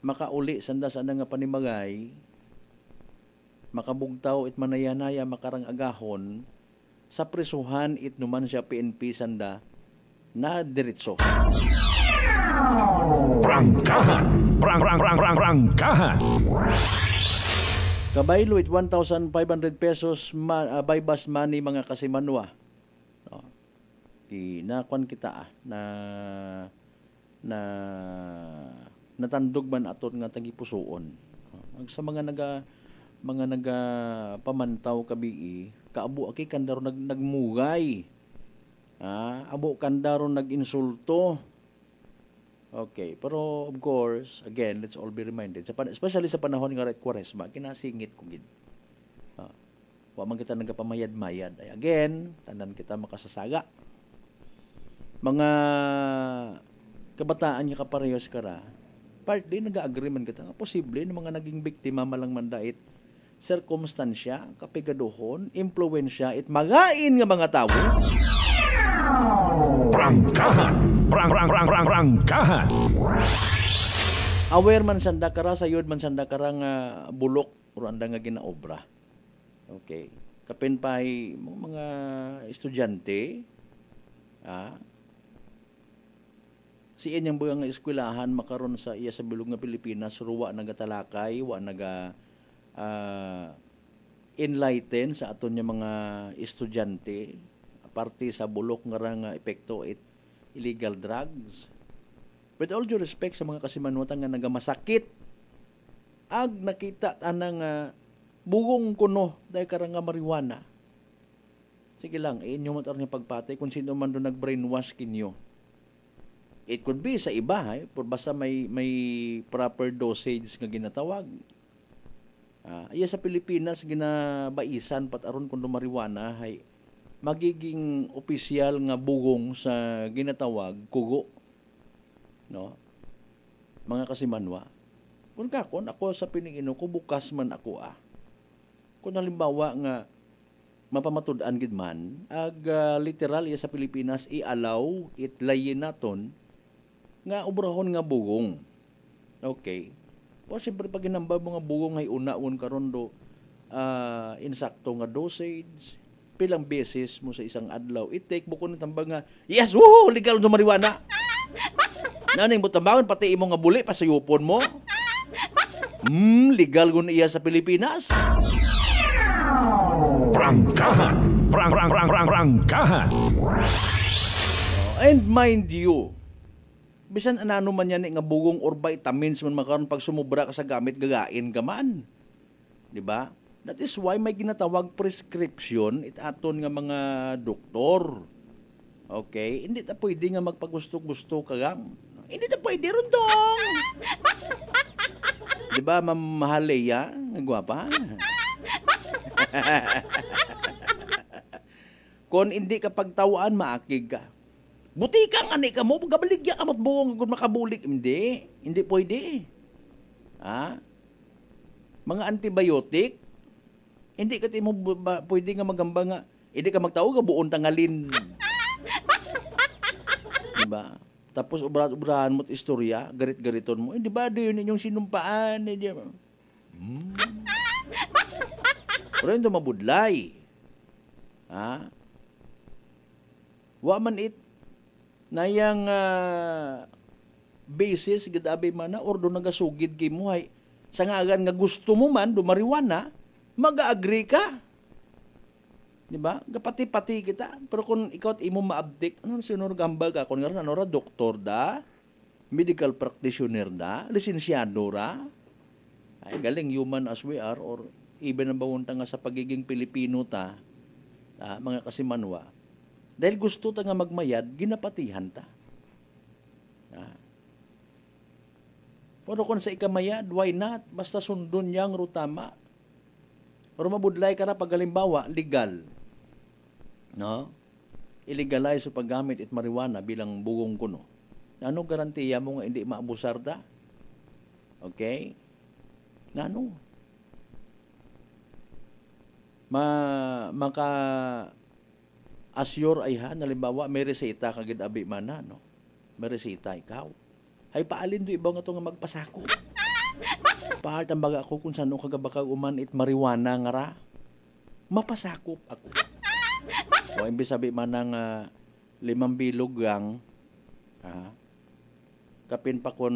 makauli sanda nga panimagay, makabugtaw manayanaya makarang agahon, sa prisuhan numan siya PNP sanda na diretso.
Prangkahan. Prangkahan.
Kabaylo 1,500 pesos by bus money mga Kasimanwa. No. Kinakuan kita na natandog man aton nga tagipusoon. Sa mga naga pamantaw kabii, kaabo aki kandaro nagmugay. Abo kandaro nag-insulto. Okay, pero of course, again, let's all be reminded, especially sa panahon nga Quaresma, kinasingit ko gid. Wa man kita nagapamayad-mayad. Ay again, tanan kita makasasaga. Mga kabataan niya kaparehas kara, partly nag-agree man kita nga posible ng mga naging biktima malang mandait circumstansya, kapigaduhon, impluwensya, magain nga mga tao.
Prangkahan. Prangkahan.
Aware man sanda kara sayod man sanda kara nga bulok ro anda nga ginaobra. Okay. Kapin pay mga estudyante si inyang buang nga eskwelahan makaron sa iya sa bilog nga Pilipinas ruwa nagatalakay wa naga enlighten sa aton nga mga estudyante aparte sa bulok nga epekto it illegal drugs. With all due respect sa mga kasimanwatan nga nagamasakit ag nakita anang bugong kuno dahil karang nga marijuana. Sige lang, inyo matar nga pagpatay kung sino man doon nag-brainwash kinyo. It could be sa iba, basta may proper dosage nga ginatawag. Iya sa Pilipinas, ginabaisan pat aron kung marijuana, magiging opisyal nga bugong sa ginatawag, kugo. No? Mga kasimanwa. Kung ako sa pinigino ko, bukas man ako Kung halimbawa nga mapamatud-an gid man ag literal iya sa Pilipinas i-allow itlayin naton nga obrahon nga bugong. Okay. Po siyempre pag ginamba mga bugong ay unaon karon do insakto nga dosage pilang beses mo sa isang adlaw i-take mo kun tambang nga yes woo legal sa marijuana. Naning butambangon pati imo nga buli pasayupon mo. Legal gun iya sa Pilipinas.
Prangkahan. Prangkahan.
And mind you, bisan anano man yan nga bugong or vitamins man makaron pag sumubra ka sa gamit gagain ka man. Di ba? That is why may ginatawag prescription it aton nga mga doktor. Okay? Hindi ta pwede nga magpagusto-gusto ka gang. Hindi ta pwede ron dong. Di ba, Ma'am Mahaleya? Gwapa. Kung hindi ka pagtawaan, maakig ka. Buti kang ani ka mo, pagkabaligya ka matbuong kung makabulik. Hindi. Hindi pwede. Mga antibiotic, hindi ka mo pwede nga magamba nga, hindi ka magtawag, buon tangalin. Diba? Tapos obrahan mo't istorya, garit-gariton mo. Hindi ba yun inyong sinumpaan? Pero hindi mabudlay. Wa man it nayang basis gadabi man na or do nagasugid kay mo hay sa ngagan nga gusto mo man do marijuana, mag-agree ka. Di ba? Gapati-pati kita. Pero kung ikaw at imo ma-abdict, ano sinur gambal ka? Kung nga ano ra, doktor da, medical practitioner da, lisensyado ra, ay galing human as we are, or even ang bawunta nga sa pagiging Pilipino ta, mga kasimanwa, dahil gusto ta nga magmayad, ginapatihan ta. Pero kung sa ikamayad, why not? Basta sundon niyang rutama. Pero mabudlay ka na pag halimbawa, legal. No? Illegalize sa paggamit it marijuana bilang bugong kuno. Ano garantiya mo nga hindi maabusar da? Okay? Ano? Maka assure ay halimbawa may reseta kagid abi man na, no? May reseta ikaw. Hay paalin do iba nga to nga magpasako. Part ang baga ako kung saan kagabakag uman it marijuana nga ra. Mapasakop ako. O imbis sabi man ng 5 bilog gang, kapin pa kon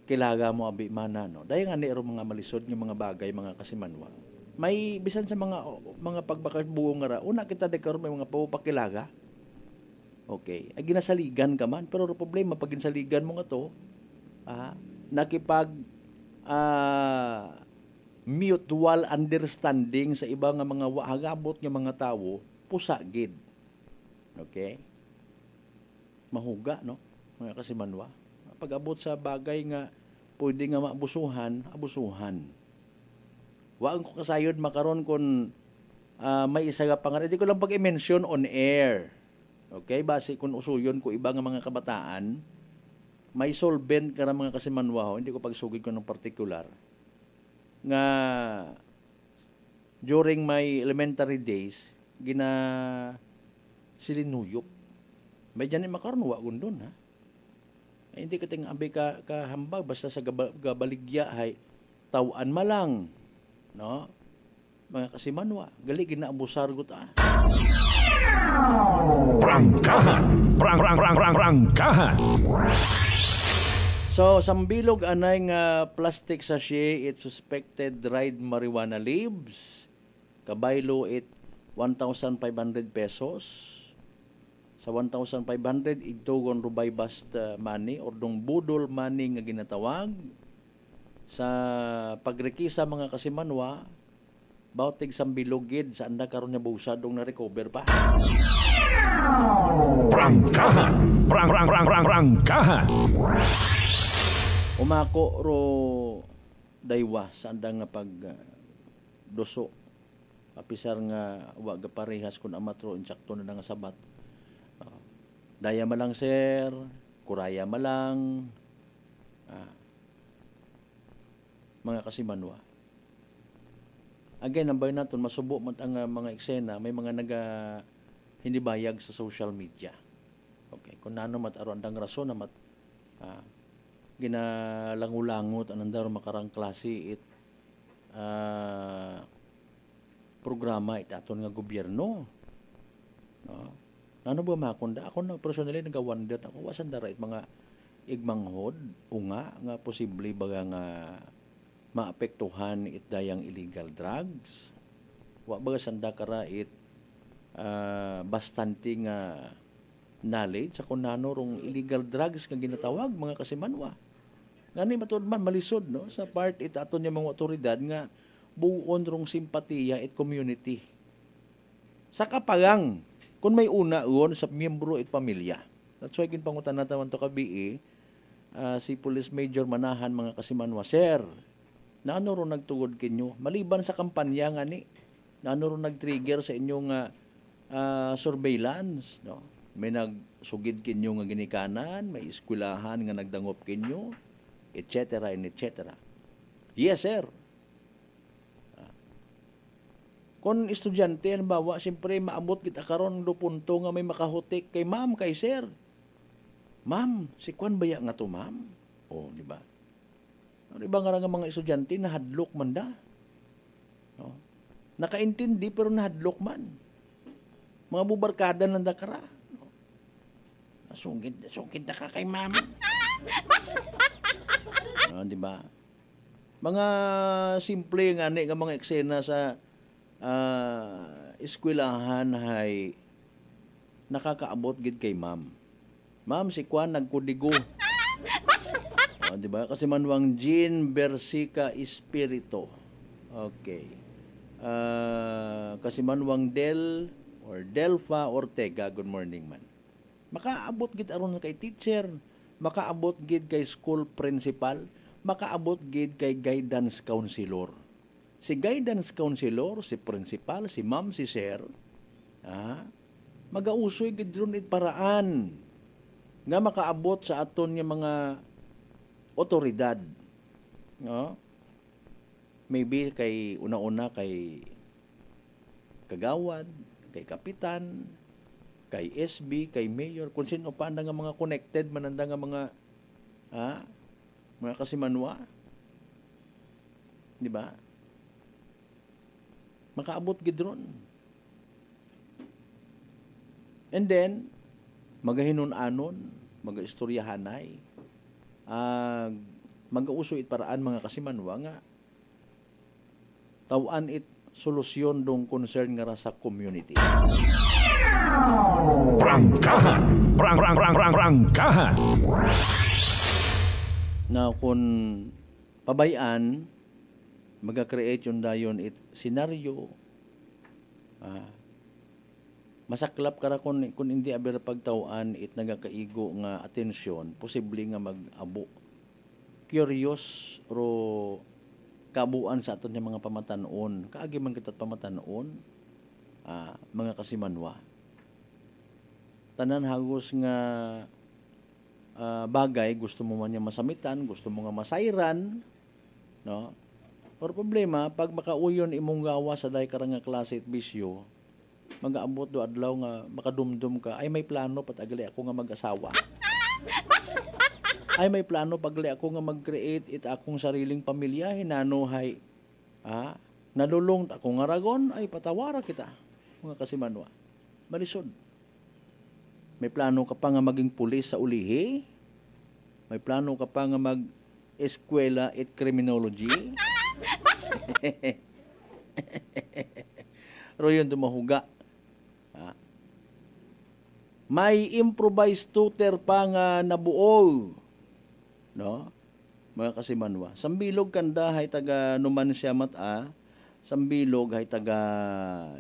kilaga mo abi mana, no? Dahil nga nero mga malisod ng mga bagay, mga kasimanwa. May bisan sa mga pagbakag buong nga ra, una kita dekor may mga pakilaga. Okay. Ay ginasaligan ka man, pero problema pag ginasaligan mo nga to, nakipag mutual understanding sa ibang nga mga hagabot nga mga tao, pusagid. Okay? Mahuga, no? Mga kasimanwa. Pag-abot sa bagay nga pwede nga maabusuhan, abusuhan. Waan ko kasayod makaron kung may isa nga pangalan. Hindi ko lang pag-i-mention on air. Okay? Base kung usuyon ko iba nga mga kabataan, may solvent ka na mga kasimanwa. Hindi ko pagsugid ko ng particular. Nga during my elementary days, silinuyop. May dyan ni makarnuwa gundon, ha? Ay, hindi ka ting abay kahambag, basta sa gabaligya, hay, tawan malang, no? Mga kasimanwa, gali ginaabusar gut,
Prangkahan! Prangkahan!
So, sambilog anay nga plastic sachet, it suspected dried marijuana leaves. Kabaylo it 1,500 pesos. Sa 1,500, igtugon rubay basta money or dong budol money nga ginatawag. Sa pagrekisa mga kasimanwa, bautig sambilogid sa anda karon niya busa dong na-recover pa.
Prangkahan! Prangkahan!
Umako ro daywa sa anda nga pag doso. Apisar nga wa parehas kun amatro insakto na nga sabat. Daya malang sir, kuraya malang, mga kasimanwa. Again, nambay natin, masubo man ang mga eksena, may mga hindi bayag sa social media. Okay, kung nano mataro andang rason na ginalangulangot anandaro makarang klase programa itaton nga gobyerno. No? Ano ba makunda? Ako na personally nagawonder ako wasan dara mga igmanghod unga nga posible baga nga maapektuhan it dayang illegal drugs. Wa baga sanda kara bastante nga knowledge sa kunano rong illegal drugs nga ginatawag mga kasimanwa. Ngani matud man malisod no sa part aton niya mga otoridad nga buon rong simpatiya it community. Sa kapagang kung may una sa miyembro at pamilya. That's why kinpangutan natawan to kabi si Police Major Manahan mga kasimanwa, sir, na ano ron nagtugod kinyo? Maliban sa kampanya nga ni, na ano ron nag-trigger sa inyong surveillance, no? May nagsugid kinyo nga ginikanan, may eskwelahan nga nagdangop kinyo, etc. and etc. Yes, sir. Kung estudyante, halimbawa, siyempre maabot kita karon do punto nga may makahutik kay ma'am, kay sir. Ma'am, si Kwan baya nga to, ma'am? O, di ba? Ano ba nga mga estudyante na hadlok man da? No? Nakaintindi pero nahadlok man. Mga bubarkada ng dakara. No? Nasungkid na ka kay ma'am. No, di ba? Mga simple nga mga eksena sa eskwelahan hay nakakaabot gid kay ma'am. Ma'am, si Kwan nagkudigo. Di ba? Kasi manwang Jean Bersica Espirito. Okay. Kasi manwang Del or Delfa Ortega, good morning man. Makaabot gid aron kay teacher, makaabot gid kay school principal, makaabot gid kay guidance counselor. Si guidance counselor, si principal, si ma'am, si sir, magausoy gid ron it paraan nga makaabot sa aton nga mga otoridad. No? Maybe kay una-una kay kagawad, kay kapitan, kay SB, kay mayor, kung sino pa nga mga connected mananda nga mga kasimanwa. Di ba? Makaabot gid ron. And then magahinon-anon, magaistoryahanay, mag-uuso it paraan mga kasimanwa nga tawan it solusyon dong concern nga sa community.
Prangkahan! Prangkahan!
Na kung pabayaan, mag-create yung dayon it senaryo, masaklap kara kung hindi abira pagtawaan it nagakaigo nga atensyon, posible nga mag-abo. Curious ro kabuan sa aton nga mga pamatanon, kaagi man kitat pamatanon, mga kasimanwa. Tanan hagos nga bagay, gusto mo man niya masamitan, gusto mo nga masayran, no? Or problema, pag makauyon imong gawa sa day karang nga klase at bisyo, mag-aabot do adlaw nga makadumdum ka, ay may plano patagali ako nga mag-asawa. Ay may plano pagli ako nga mag-create it akong sariling pamilya, hinanuhay. Nalulong ako nga ragon, ay patawara kita. Mga kasimanwa. Malisod. May plano ka pa nga maging pulis sa ulihi? May plano ka pa nga mag-eskwela at criminology? Royon dumahuga. May improvised tutor pa nga nabuo. No? Mga kasimanwa. Sambilog kanda hay taga Numancia mata. Sambilog hay taga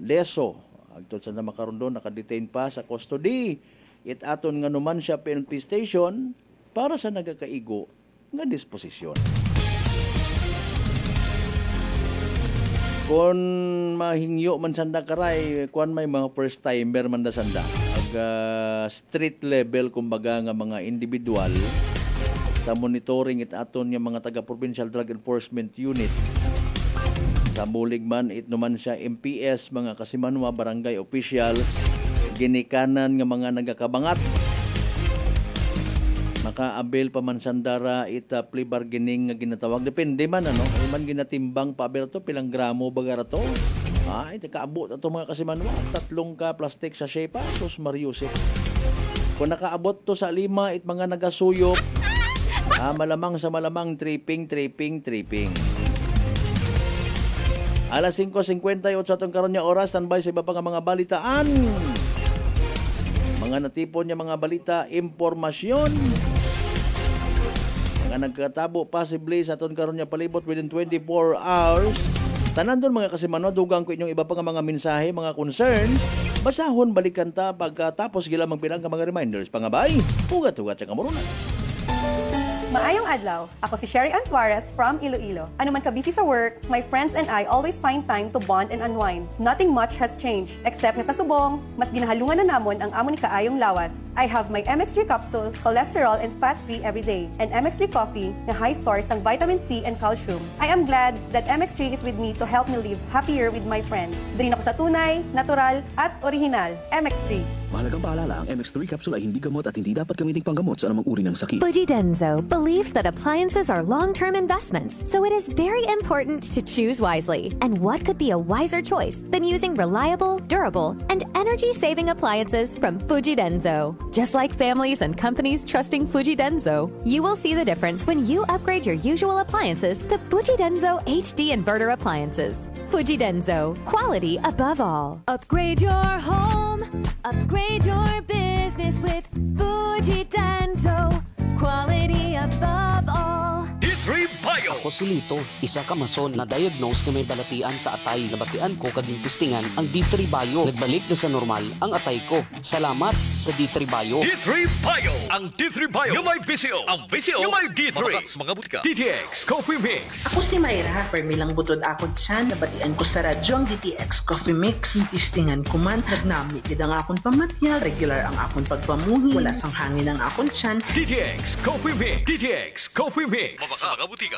Leso. Agtod sa na makaroon doon, nakadetain pa sa custody. It aton nga Numancia PNP Station para sa nagakaigo nga disposisyon. Kung mahingyo man sanda karay, kuan may mga first timer man da sanda. Street level kumbaga nga mga individual sa monitoring it aton nga mga taga Provincial Drug Enforcement Unit sa bulig man it naman siya MPS mga kasimanwa barangay officials ginikanan nga mga nagakabangat maka-avail pa man sandara it plea bargaining nga ginatawag depende man ay man ginatimbang pa to pilang gramo baga to. Ay, nakaabot ato mga kasimanwa. 3 ka plastic sa shepa. Sus Mariusip. Kung nakaabot to sa 5, it mga nagasuyok. Malamang sa malamang tripping. Alas 5:58 atong karon nga oras. Standby sa iba pa nga mga balitaan. Mga natipon niya mga balita, impormasyon. Mga nagkatabo possibly sa atong karon nga palibot within 24 hours. Tanan doon mga kasimanwa, dugang ko inyong iba pa nga mga mensahe, mga concerns. Basahon, balikan ta pagkatapos gila magpilang ka mga reminders. Pangabay, ugat-ugat sa kamurunan.
Maayong adlaw, ako si Sherry Antuarez from Iloilo. Ano man ka busy sa work, my friends and I always find time to bond and unwind. Nothing much has changed, except na sa subong, mas ginahalungan na namon ang amon kaayong lawas. I have my MX3 capsule, cholesterol and fat-free every day, and MX3 coffee na high source ng vitamin C and calcium. I am glad that MX3 is with me to help me live happier with my friends. Din ako sa tunay, natural, at original. MX3.
Mahalagang paalala, ang MX3 capsule ay hindi gamot at hindi dapat gamiting panggamot sa anumang uri ng sakit.
Fujidenzo believes that appliances are long-term investments, so it is very important to choose wisely. And what could be a wiser choice than using reliable, durable, and energy-saving appliances from Fujidenzo? Just like families and companies trusting Fujidenzo, you will see the difference when you upgrade your usual appliances to Fujidenzo HD inverter appliances. Fujidenzo, quality above all. Upgrade your home, upgrade your business with Fujidenzo, quality above all.
D3 Bio.
Ako si Lito, isa ka mason na diagnose na may balatian sa atay. Nabatian ko kaging testingan ang D3 Bio. Nagbalik na sa normal ang atay ko. Salamat sa D3 Bio.
D3 Bio. Ang D3 Bio yung may VCO. Ang VCO yung may D3. Mga butika. DTX Coffee Mix.
Ako si Mayra. Permilang butod ako siya. Nabatian ko sa radyo ang DTX Coffee Mix. Testingan ko man. Nagnami gid ang akong pamatyal. Regular ang akong pagpamuhi. Wala sang hangin ang akong tiyan.
DTX Coffee Mix. DTX Coffee Mix. Mga butika.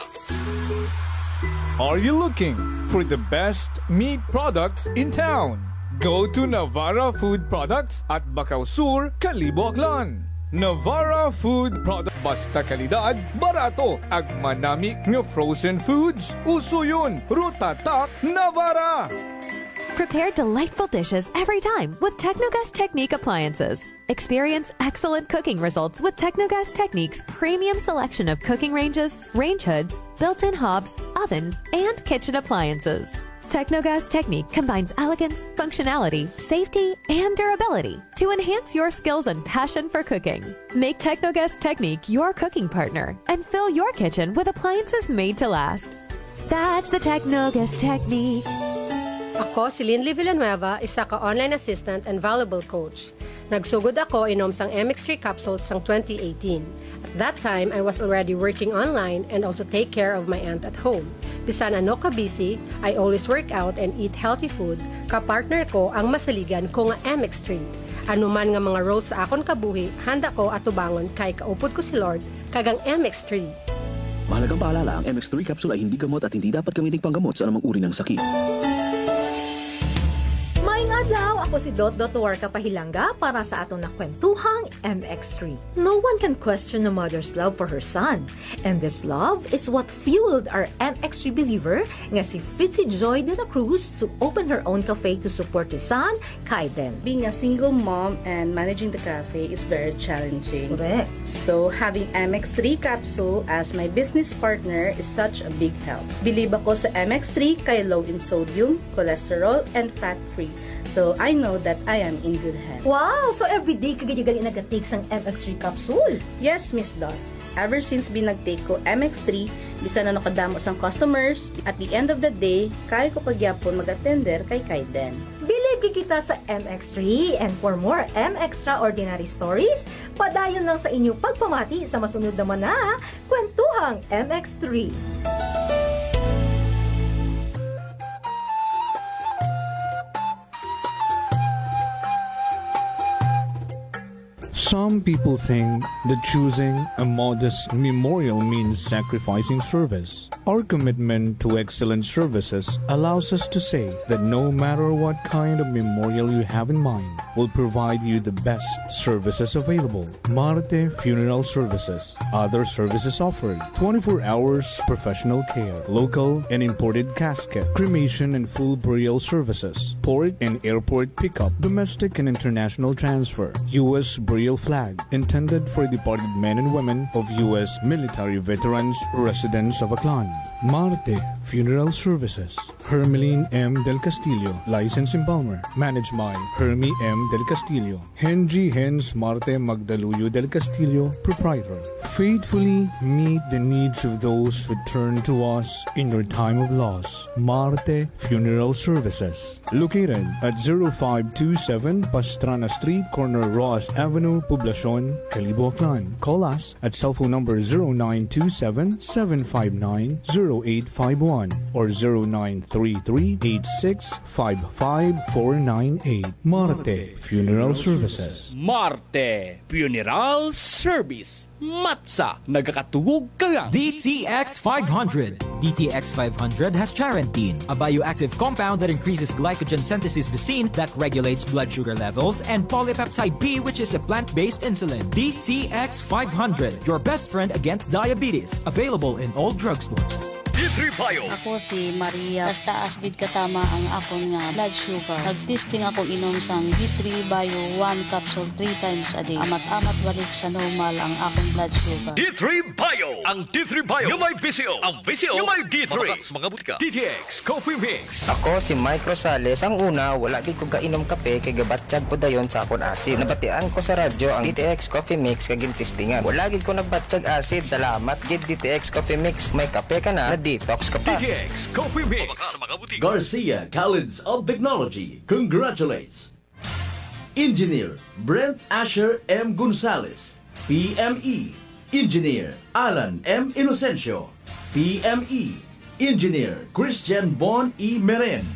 Are you looking for the best meat products in town? Go to Navara Food Products at Bacau Sur, Calibo, Aklan. Navara Food Products. Basta kalidad, barato. Ag manami nga frozen foods. Uso yun. Rutatak Navara.
Prepare delightful dishes every time with Technogas Technique appliances. Experience excellent cooking results with Technogas Technique's premium selection of cooking ranges, range hoods, built-in hobs, ovens, and kitchen appliances. Technogas Technique combines elegance, functionality, safety, and durability to enhance your skills and passion for cooking. Make Technogas Technique your cooking partner and fill your kitchen with appliances made to last. That's the Technogas Technique.
Ako si Linley Villanueva, isa ka online assistant and valuable coach. Nagsugod ako inom sang MX3 capsules sang 2018. At that time, I was already working online and also take care of my aunt at home. Bisan ano ka busy, I always work out and eat healthy food. Kapartner ko ang masaligan ko nga MX3. Ano man nga mga roles sa akon kabuhi, handa ko atubangon kay kaupod ko si Lord kagang MX3.
Mahalagang paalala, ang MX3 capsule ay hindi gamot at hindi dapat gamiting panggamot sa anumang uri ng sakit.
Maayong adlaw, ako si Dot Kapahilanga para sa atong nakwentuhang MX3. No one can question a mother's love for her son. And this love is what fueled our MX3 believer nga si Fitzy Joy de la Cruz to open her own cafe to support his son, Kaiden.
Being a single mom and managing the cafe is very challenging.
Correct.
So having MX3 capsule as my business partner is such a big help. Believe ako sa MX3 kay low in sodium, cholesterol, and fat-free. So I know that I am in good hands.
Wow! So everyday ka gali nag-take sang MX3 capsule?
Yes, Miss Dot. Ever since binag-take ko MX3, bisan na nakadamo sang customers, at the end of the day, kaya ko pagyapon mag-attender kay Kaiden.
Bilib kita sa MX3, and for more MXtraordinary stories, padayon lang sa inyong pagpamati sa masunod naman na Kwentuhang MX3.
Some people think that choosing a modest memorial means sacrificing service. Our commitment to excellent services allows us to say that no matter what kind of memorial you have in mind, we'll provide you the best services available. Marte Funeral Services. Other services offered: 24 hours professional care, local and imported casket, cremation and full burial services, port and airport pickup, domestic and international transfer, U.S. burial flag, intended for departed men and women of U.S. military veterans residents of Aklan. Marte Funeral Services. Hermeline M. Del Castillo, License in Palmer. Managed by Hermie M. Del Castillo. Henry Hens Marte Magdaluyo Del Castillo, Proprietor. Faithfully meet the needs of those who turn to us in your time of loss. Marte Funeral Services. Located at 0527 Pastrana Street, corner Ross Avenue, Poblacion, Calibo, Aklan. Call us at cell phone number 0927-759-0851 or 0933-8655-498. Marte Funeral Services.
Marte Funeral Service. Matsa, nagakatugog ka lang.
DTX 500. DTX 500 has charantine, a bioactive compound that increases glycogen synthesis vacine that regulates blood sugar levels, and polypeptide B, which is a plant-based insulin. DTX 500, your best friend against diabetes. Available in all drugstores.
D3 Bio.
Ako si Maria. Taas gid katama ang akon nga blood sugar. Nagtesting ako inom sang D3 Bio 1 capsule 3 times a day. Amat-amat balik sa normal ang akong blood sugar.
D3 Bio. Ang D3 Bio yung may VCO. Ang VCO yung may D3. Mga butika. DTX Coffee Mix.
Ako si Mike Rosales. Ang una, wala gid ko kainom kape kay gabatsyag ko dayon sa akon acid. Nabatian ko sa radyo ang DTX Coffee Mix kay gintistingan. Wala gid ko nagbatsyag acid. Salamat gid DTX Coffee Mix. May kape ka na. Detox ka pa.
DTX Coffee Mix.
Garcia College of Technology congratulates Engineer Brent Asher M. Gonzalez, PME. Engineer Alan M. Inocencio, PME. Engineer Christian Bon E. Meren,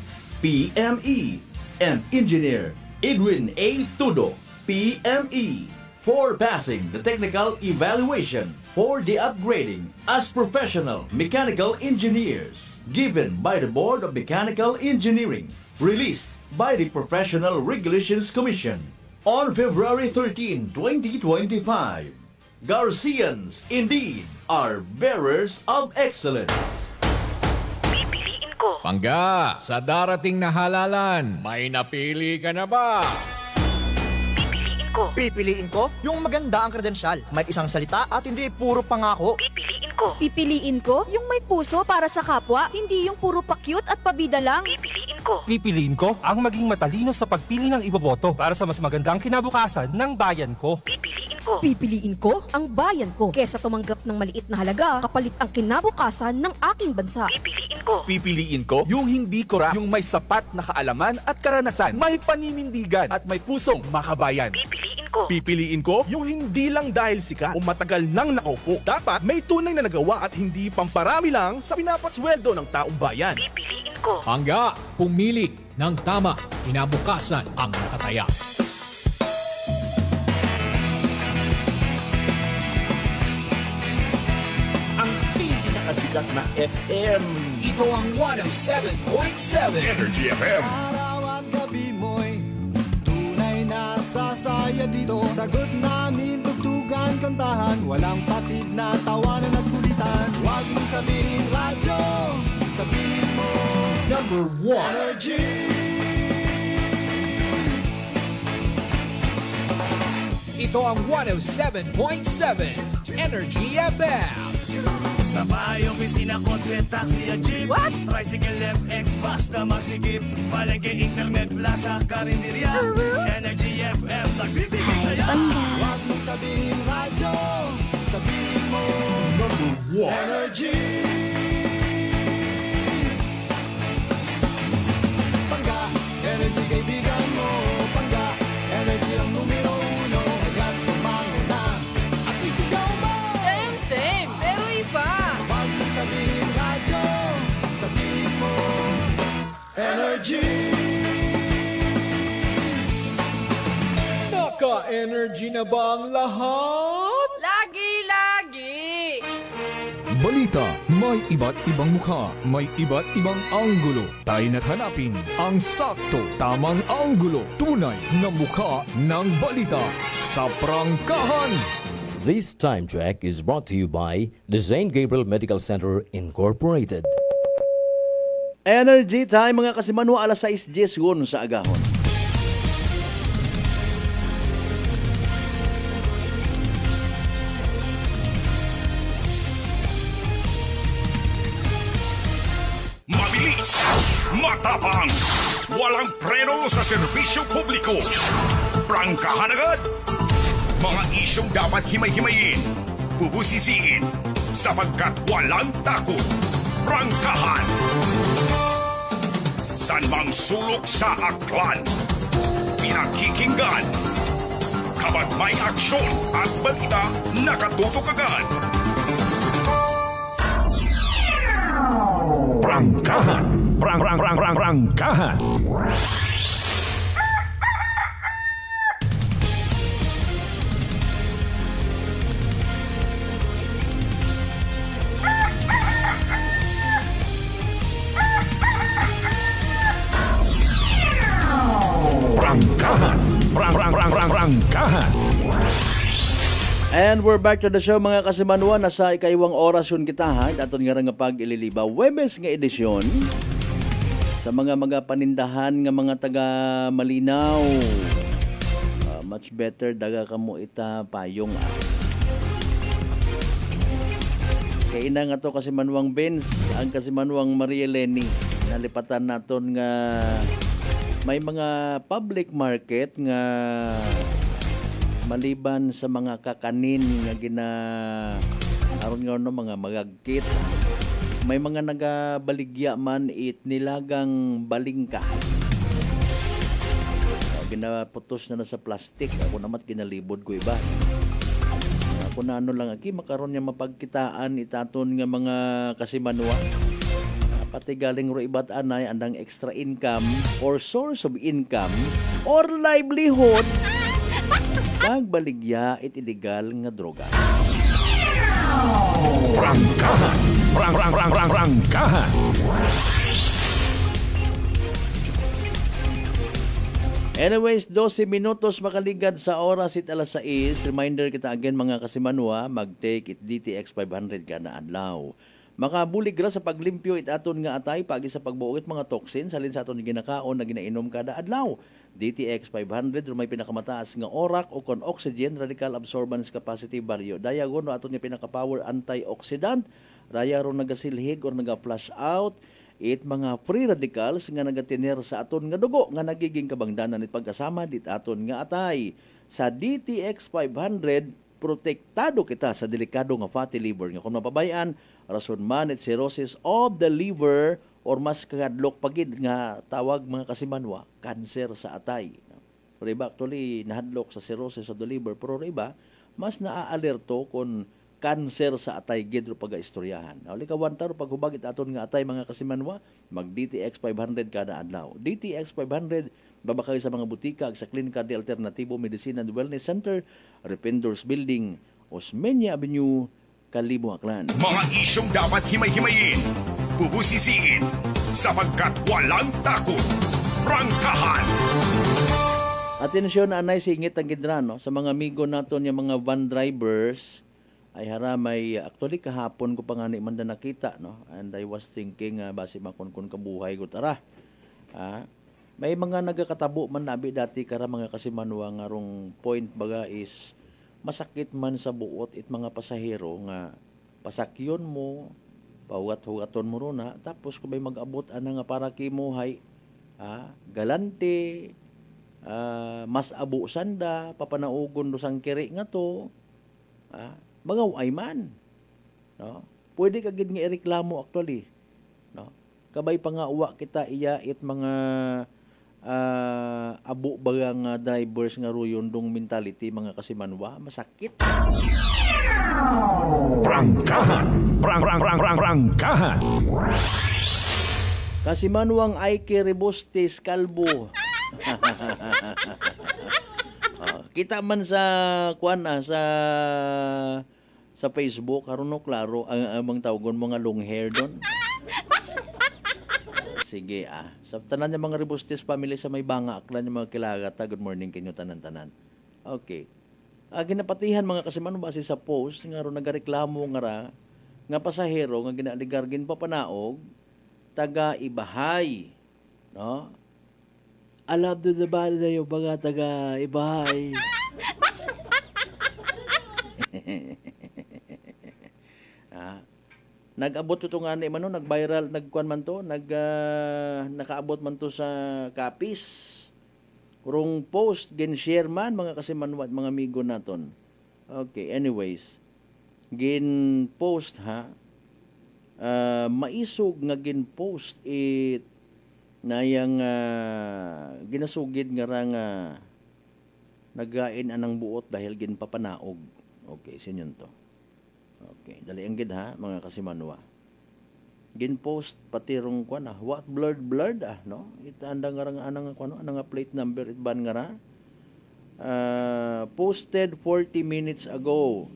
PME. And Engineer Edwin A. Tudo, PME, for passing the technical evaluation for the upgrading as professional mechanical engineers given by the Board of Mechanical Engineering, released by the Professional Regulations Commission on February 13, 2025. Garcians indeed are bearers of excellence.
Pipiliin ko. Pangga, sa darating na halalan, may napili ka na ba?
Pipiliin ko yung maganda ang kredensyal. May isang salita at hindi puro pangako.
Pipiliin ko.
Pipiliin ko yung may puso para sa kapwa, hindi yung puro pa-cute at pabida lang.
Pipiliin ko.
Pipiliin ko ang maging matalino sa pagpili ng iboboto para sa mas magandang kinabukasan ng bayan ko.
Pipiliin ko.
Pipiliin ko ang bayan ko kesa tumanggap ng maliit na halaga kapalit ang kinabukasan ng aking bansa.
Pipiliin ko.
Pipiliin ko yung hindi kura, yung may sapat na kaalaman at karanasan, may paninindigan at may pusong makabayan.
Pipiliin ko.
Pipiliin ko yung hindi lang dahil sikat o matagal nang nakaupo. Dapat may tunay na nagawa at hindi pamparami lang sa pinapasweldo ng taong bayan.
Pipiliin ko. Hangga, pumili ng tama, kinabukasan ang nakataya.
Ang pinakasikat na FM.
Ito ang 107.7 Energy FM.
Araw at gabi mo'y nasasaya dito. Sagot namin, tugtugan, kantahan, walang patid na tawanan at kulitan. Huwag mong sabihin radyo, sabihin mo number 1 Energy.
Ito ang 107.7 Energy FM.
Sa bahay, opisina, kotse, taxi at jeep. What? Tricycle, FX, bus na masikip. Palengke, internet, plaza, karinderya. Energy FM, nagbibigay saya.
Huwag mong sabihin radyo, sabihin mo number 1 Energy. Pangga, energy kaibigan mo. Pangga, energy ang numero 1. Agad tumango na at isigaw mo.
Same, pero iba.
Huwag mong sabihin radyo, sabihin mo Energy.
Naka-energy na ba ang lahat?
Lagi-lagi.
Balita, may iba't ibang mukha, may iba't ibang anggulo. Tayo na't hanapin ang sakto, tamang anggulo, tunay na mukha ng balita sa prangkahan.
This time check is brought to you by the St. Gabriel Medical Center Incorporated.
Energy time mga kasimanwa, alas 6:10 sa agahon.
Mabilis, matapang, walang preno sa serbisyo publiko. Prangkahan agad. Mga isyong dapat himay-himayin, bubusisiin, sapagkat walang takot. Prangkahan. San mang sulok sa aklan, pinakikinggan. Kapag may aksyon at balita, nakatutok agad. Prangkahan. Prangkahan. Prangkahan.
And we're back to the show mga kasimanwa. Nasa ikaiwang orasyon kita ha. Aton nga nga pag-ililiba Webes nga edisyon. Sa mga panindahan nga mga taga Malinaw. Much better daga kamo ita payong. Kaya ina nga to kasimanwang Benz. Ang kasimanwang Maria Eleni. Nalipatan naton nga may mga public market nga maliban sa mga kakanin nga aron nga no mga magagkit, may mga nagabaligya man nilagang balingka. Ginaputos na sa plastic. Ako naman kinalibod ko iba. Ako na ano lang aki makaron niya mapagkitaan itaton nga mga kasimanwa. Pati galing ro iba't anay andang extra income or source of income or livelihood pagbaligya it illegal nga droga.
Prangkahan. Prangkahan.
Anyways, 12 minutos makaligad sa oras it alas 6. Reminder kita again mga kasimanwa, mag-take it DTX 500 kada adlaw. Makabulig ra sa paglimpyo itaton nga atay pagi sa pagbuot mga toxin salin sa aton ginakaon na ginainom kada adlaw. DTX 500 may pinakamataas nga orak o kon oxygen radical absorbance capacity baryo. Dayagon no aton nga pinaka-power antioxidant. Raya ron nagasilhig or naga-flush out it mga free radicals nga nagatiner sa aton nga dugo nga nagiging kabangdanan it pagkasama dit aton nga atay. Sa DTX 500 protektado kita sa delikado nga fatty liver nga kung mapabayaan rason man it cirrhosis of the liver or mas kadlok pagid nga tawag mga kasimanwa cancer sa atay. Pero iba actually nahadlok sa cirrhosis of the liver pero iba mas naaalerto kung cancer sa atay gidro pagaistoryahan. Uli ka wantar paghubagit aton nga atay mga kasimanwa mag DTX 500 kada adlaw. DTX 500 babakay sa mga butika sa Klinika de Alternativo Medicine and Wellness Center, Rependors Building, Osmeña Avenue, Kalibo, Aklan.
Mga isyong dapat himay-himayin, bubusisiin, sapagkat walang takot. Prangkahan.
Atensyon anay singit ang gidra no sa mga amigo naton yung mga van drivers ay haramay actually kahapon ko pa nga ni man na nakita no and I was thinking base makunkun kabuhay ko tara. May mga nagakatabo man nabi dati kara mga kasimanwa nga rong point baga is masakit man sa buot it mga pasahero nga pasakyon mo pawat-hugaton mo runa tapos kung may mag-abot ana nga para kimuhay galante mas abo sanda papanaugon do sang kiri nga to magaw ay man no pwede ka gid nga ireklamo actually no kabay pa nga uwa kita iya it mga abo bagang drivers nga ruyon dong mentality mga kasimanwa masakit prangkahan kasimanwang Aike Rebostes Calvo. Kita man sa sa Facebook karon klaro ang amang tawgon mga long hair don. Sige sa tanan ng mga Rebostes family sa may banga aklan yung mga kilagata good morning kinyo tanan-tanan. Okay. Ginapatihan mga kasiman base sa post nga ron nagareklamo nga pasahero nga ginaligargin pa panaog taga Ibahay no alam do the bali na yung mga taga Ibahay nag-abot ito nga ni man nag-viral nagkuan man to nakaabot man to sa Capiz kurong post gin-share man mga kasimanwat mga amigo naton. Okay, anyways gin-post maisog nga gin-post it na yang ginasugid nga nagain anang buot dahil ginpapanaog. Okay, sinyon to. Okay, dali ang gid mga kasimanwa. Gin-post pati rong kuan what blurred no itanda nga anang kuno anang plate number it ban nga posted 40 minutes ago.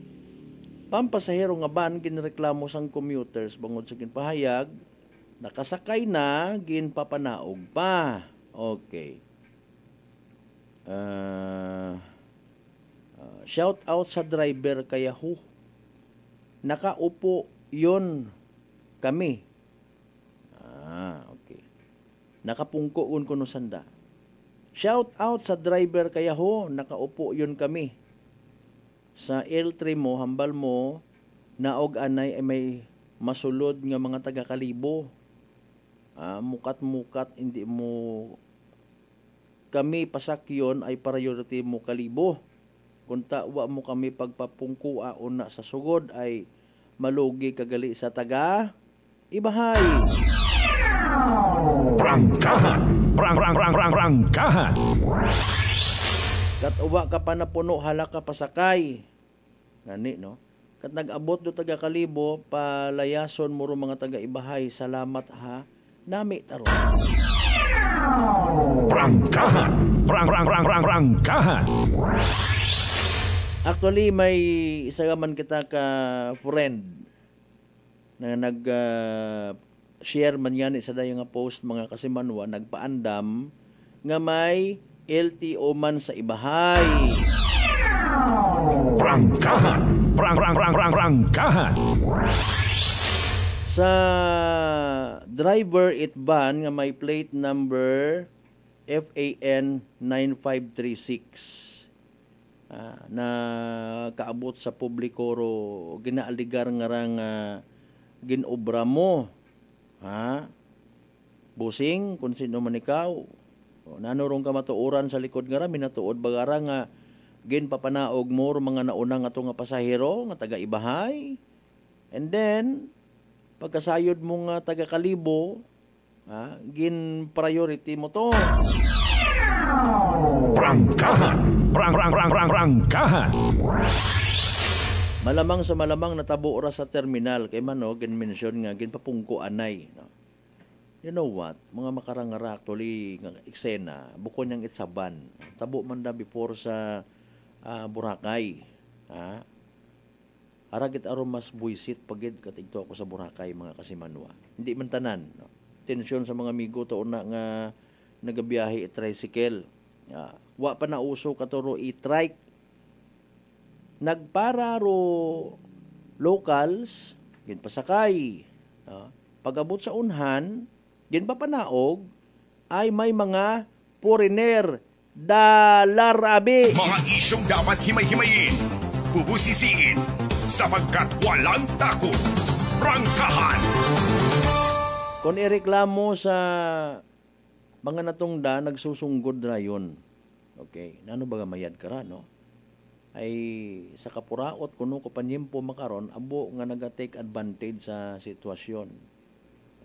Pampasahero nga ban ginreklamo sang commuters bangod sa ginpahayag nakasakay na ginpapanaog pa. Okay. Shout out sa driver kaya nakaupo yon kami. Okay. Nakapungko kuno sanda. Shout out sa driver kaya nakaupo yon kami. Sa L3 mo, hambal mo, naog anay ay may masulod nga mga taga-Kalibo. Mukat-mukat, hindi mo kami pasakyon ay priority mo Kalibo. Kung tawa mo kami pagpapungkua una sa sugod ay malugi kagali sa taga Ibahay. Prangkahan. Kat uwa ka pa napuno hala ka pasakay. Ngani no. Kat nag-abot do taga Kalibo palayason mo ro mga taga Ibahay. Salamat nami taro. Prangkahan. Actually, may isa man kita ka friend na share man yan isa dayo nga post mga kasimanwa nagpaandam nga may LTO man sa Ibahay. Prangkahan. Sa driver itban nga may plate number FAN 9536. Na kaabot sa publiko ro ginaaligar nga ginobra mo busing kung sino man ikaw nanurong ka matuoran sa likod nga minatuod bagara nga ginpapanaog mo ro mga nauna nga to nga pasahero nga taga Ibahay and then pagkasayod mo nga taga Kalibo gin priority mo to. Prangkahan. Malamang sa malamang natabo ora sa terminal kay man gin-mention nga ginpapungko anay no. You know what? Mga makarangara actually nga eksena bukod yang itsaban. Tabo man da before sa Boracay. Aragit aron mas buisit pagid katigto ako sa Boracay mga kasimanwa. Hindi man tanan no. Tensyon sa mga amigo to una nga nagabiyahe tricycle. Wa pa na uso katuro i-trike. Nagpara ro locals, ginpasakay. Pag-abot sa unhan, ginpapanaog, ay may mga foreigner dalar abi.
Mga isyong dapat himay-himayin, bubusisiin, sapagkat walang takot. Prangkahan!
Kung ireklamo sa mga natungda, nagsusunggod na yun. Okay, ano ba mayad ka ra, no? Ay sa kapuraot, kuno ko panyimpo makaron, abo nga naga-take advantage sa sitwasyon.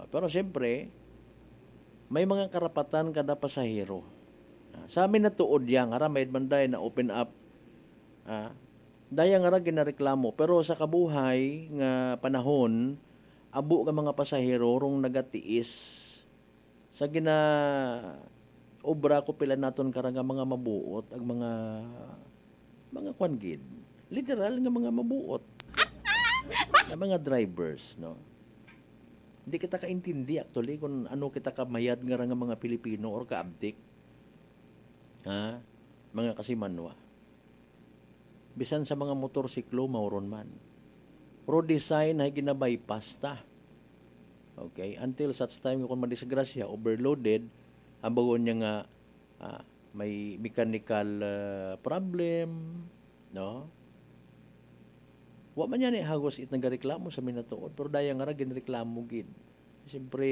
Pero siyempre, may mga karapatan kada pasahero. Sa amin na tuod yang, ara may banday na open up. Daya nga ra ginareklamo, pero sa kabuhay nga panahon, abo ka mga pasahero rong nagatiis sa gina obra ko pila naton karang mga mabuot ang mga kwangid. Literal nga mga mabuot. Nga mga drivers, no. Hindi kita kaintindi actually kung ano kita kamayad nga mga Pilipino or kaabdik. Mga kasimanwa. Bisan sa mga motorsiklo mauron man. Pro design ay gina-bypass ta. Okay, until such time kung madisgrasya, overloaded, ang bagon niya nga may mechanical problem, no? Wa man yan hagos it nagareklamo sa minatuod, pero daya nga ra ginreklamo gid. Siyempre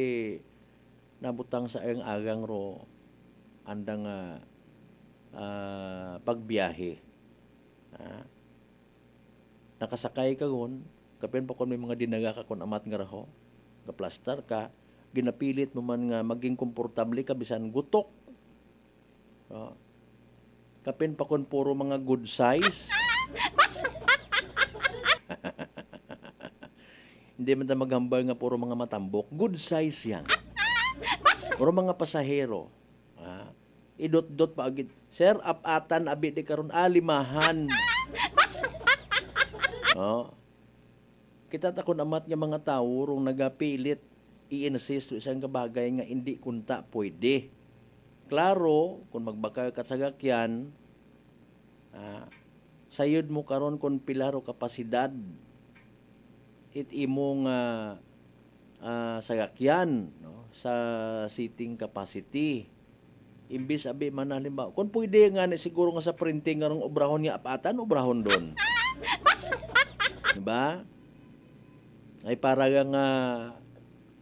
nabutang sa ang agang ro andang pagbiyahe. Nakasakay ka gon, kapin pa kon may mga dinaga ka kon amat nga raho, gaplastar ka, ginapilit mo man nga maging komportable ka bisan gutok. Kapin pa kon puro mga good size. Hindi man ta maghambal nga puro mga matambok, good size yan. Puro mga pasahero. Idot-dot pa agad. Sir, apatan abi di karon alimahan. Kita takon amat nga mga tao rong nagapilit i-insist isang kabagay nga hindi kunta pwede. Klaro, kung magbaka ka sa gakyan, sayod mo karon kung pilaro kapasidad it imong sagakyan, no? Sa seating capacity. Imbis abi man halimbawa, kung pwede nga siguro nga sa printing nga obrahon nga apatan, obrahon doon. Diba? Ay para nga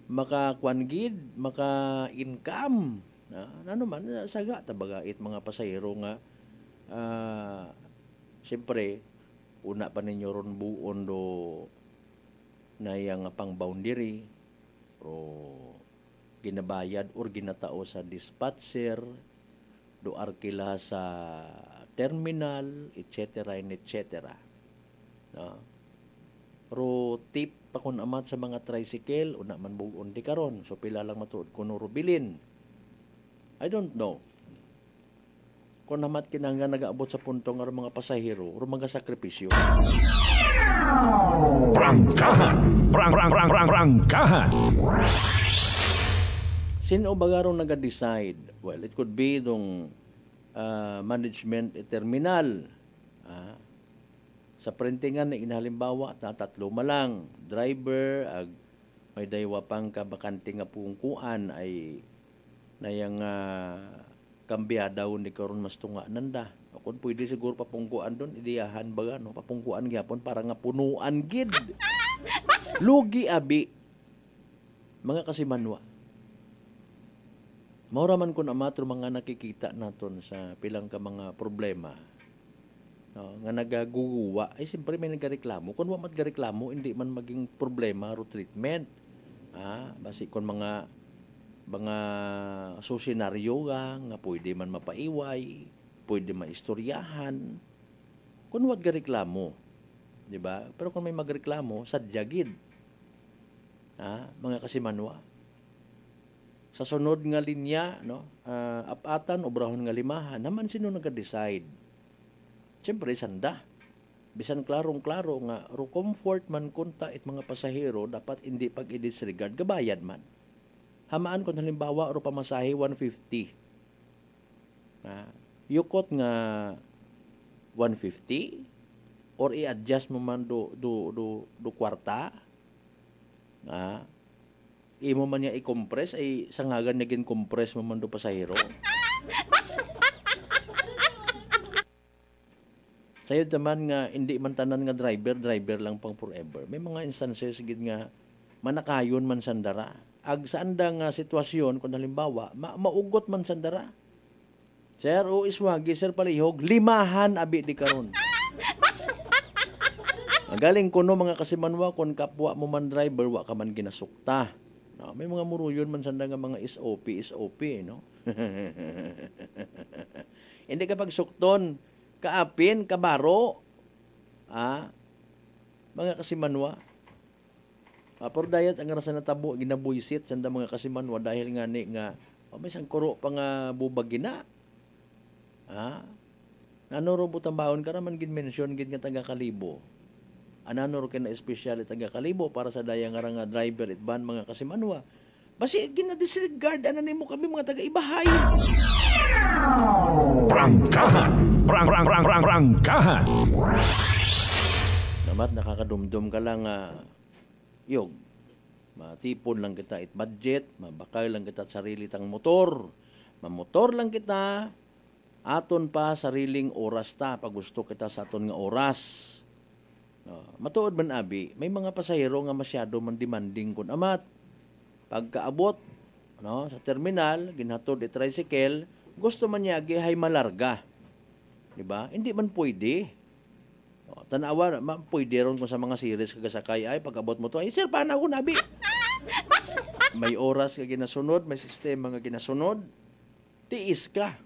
maka-kwangid, maka-income. Ano man, saga tabaga it mga pasahero nga siyempre, una pa ninyo ron buon do na yang pang boundary o ginabayad or ginatao sa dispatcher do arkila sa terminal, etc. Ro tip pa kun amat sa mga tricycle una man bugon di karon, so pila lang matuod kuno rubilin. I don't know kung namat kinangga nagaabot sa punto nga mga pasahero o mga sakripisyo.
Prangkahan! Prangkahan!
Sino ba garong naga-decide? Well, it could be dong management terminal. Sa printingan na inahalimbawa, tatlo malang. Driver, may daywa pang kabakante nga pungkuan ay nayang kambya daw ni karon mas tunga nanda. Kung pwede siguro papungkuan doon, idiyahan baga, no? Papungkuan gyapon para nga punuan gid. Lugi abi. Mga kasimanwa. Mauraman ko na matro mga nakikita naton sa pilang ka mga problema. No, nga nagaguguwa, ay siyempre may nagareklamo. Kung wa matgareklamo, hindi man maging problema ro treatment. Basi kung mga susenaryo nga pwede man mapaiway, pwede maistoryahan. Kung wag gareklamo, di ba? Pero kung may magreklamo, sadyagid. Mga kasimanwa. Sa sunod nga linya, no, apatan obrahon nga limahan, naman sino nag-decide? Siyempre, sanda. Bisan klarong-klaro nga, ro comfort man kunta it mga pasahero, dapat hindi pag-i-disregard, gabayad man. Hamaan kung halimbawa, ro pamasahe 150. yukot nga 150 or i-adjust mo man do kwarta nga imo man niya i-compress ay sangagan niya gin-compress mo man do pasahero. Sayod naman nga hindi man tanan nga driver lang pang forever. May mga instances gid nga manakayon man sandara. Ag saan nga sitwasyon kung halimbawa maugot man sandara. Sir, o iswagi, sir palihog, 5 abi di karon. Galing ko no mga kasimanwa kung kapwa mo man driver wa ka man ginasukta. No, may mga muruyon man sanda nga mga SOP no. Hindi ka pagsukton, kaapin, kabaro. Mga kasimanwa. Pero dayat ang rasa natabo ginabuisit sanda mga kasimanwa dahil nga ni nga may sangkuro pa nga bubagina. Nanuro butang baon ka naman gin-mention gin nga taga Kalibo. Ananuro ka na espesyal taga Kalibo para sa daya nga driver it ban mga kasimanwa. Basi gina-disregard mo kami mga taga Ibahay.
Prangkahan. Prangkahan.
Namat nakakadumdum ka lang yog. Matipon lang kita it budget, mabakay lang kita sarili tang motor. Mamotor lang kita. Aton pa sariling oras ta pag gusto kita sa aton nga oras. Matuod man abi, may mga pasahero nga masyado man demanding kun amat. Pagkaabot sa terminal, ginhatod i tricycle, gusto man niya gihay malarga. Di ba? Hindi man pwede. Tanawa, pwede ron kung sa mga series kagasakay ay pag-abot mo to, ay sir, paano ako nabi? May oras ka ginasunod, may sistema nga ginasunod, tiis ka.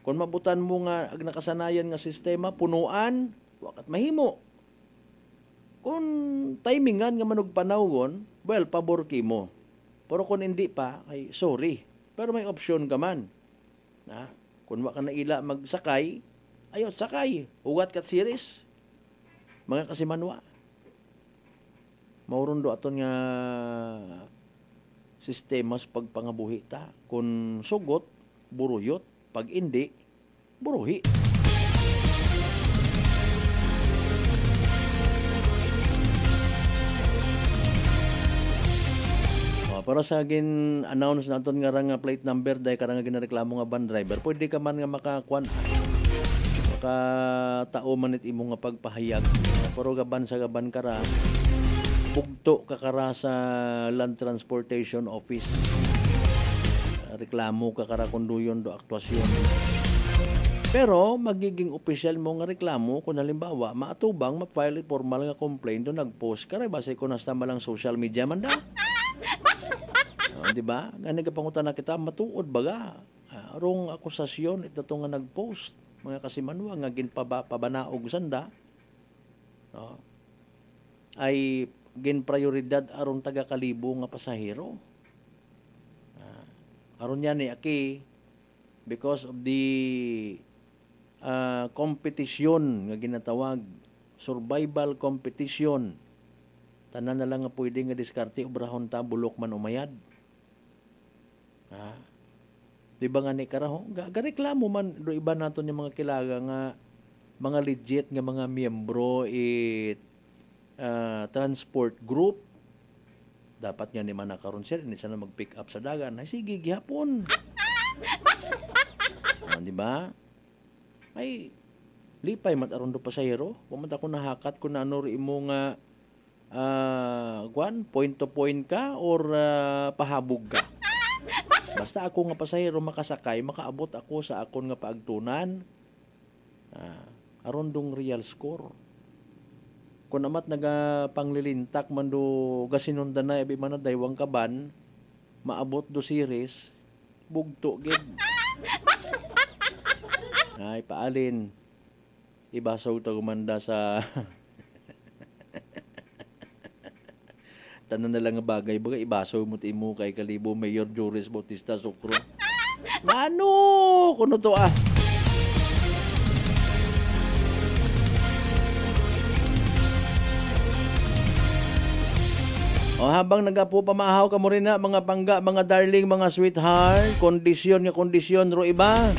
Kung mabutan mo nga ag nakasanayan nga sistema, punuan, wakat mahimo. Kung timingan nga manog panawgon, well, pabor mo. Pero kung hindi pa, ay sorry. Pero may option ka man. Kung waka na ila magsakay, ayot sakay. Ugat kat series. Mga kasimanwa. Maurundo aton nga sistemas pagpangabuhi ta. Kung sugot, buruyot. Pag hindi, buruhi. Para sa announce naton nga nga plate number dahil karang ginareklamo nga van driver, pwede ka man nga makatao man it imo nga pagpahayag. Pero gaban sa gaban kara, bugto ka kara sa Land Transportation Office. Reklamo ka kara kunduyon do aktwasyon. Pero magiging opisyal mo nga reklamo kung halimbawa maatubang ma-file formal nga complaint do nag-post ka ray base ko nasta malang social media man da. Di ba? Ngani ka pangutan na kita matuod baga. Rong akusasyon ito nga nag-post mga kasimanwa nga ginpabanaog sanda. Ay gin prioridad aron taga Kalibo nga pasahero. Aron yan aki because of the competition nga ginatawag, survival competition. Tanan na lang nga pwede nga diskarte obrahon ta bulok man umayad. Di ba nga ni karaho? Gareklamo man do iba naton yung mga kilaga nga mga legit nga mga miyembro transport group. Dapat nga ni man nakaroon sir, hindi sana mag-pick up sa dagan. Ay, sige, gihapon. Di ba? Ay, lipay mataron do pasahero. Pumunta ko nahakat kung ano rin mo nga point to point ka or pahabog ka. Basta ako nga pasahero makasakay, makaabot ako sa akon nga paagtunan. Aron dong real score. Kung amat panglilintak man do gasinundan na ibi man na daywang kaban, maabot do series, bugto gid. Ay paalin. Ibasaw ta gumanda sa tanan na lang nga bagay baga ibasaw mo ti mo kay Kalibo Mayor Joris Bautista Sukro. Ano kuno to O habang nagapo pamahaw ka mo rin na mga pangga, mga darling, mga sweetheart, kondisyon ro iba.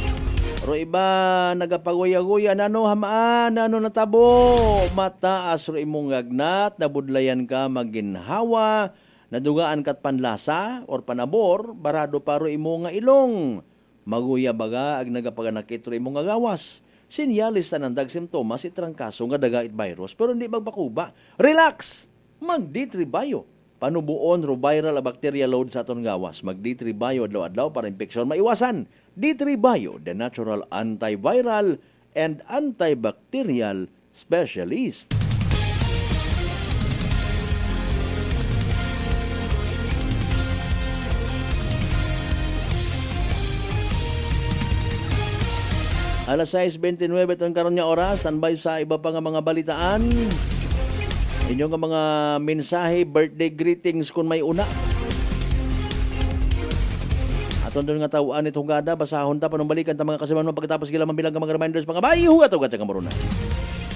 Pero iba nagapaguya-guya, nano hamaan, nano natabo, mataas ro imong gagnat, nabudlayan ka maginhawa, nadugaan kat panlasa or panabor, barado paro imo nga ilong. Maguya baga ag nagapaganakit ro imong gawas. Sinyalis na nandag simptomas itrangkaso nga dagait virus pero hindi magbakuba. Relax! Mag D3 Bio. Panubuon ro viral a bacteria load sa aton gawas. Mag D3 Bio adlaw-adlaw para infeksyon maiwasan. D3 Bio, the natural antiviral and antibacterial specialist. Alas 6:29 itong karon nga oras, standby sa iba pa nga mga balitaan. Inyong nga mga mensahe, birthday greetings kung may una. Aton doon nga tawaan itong gada, basahon ta, panumbalikan ta mga kasiman mo pagkatapos gilaman bilang mga reminders, mga bayiho at ugat sa kamaruna.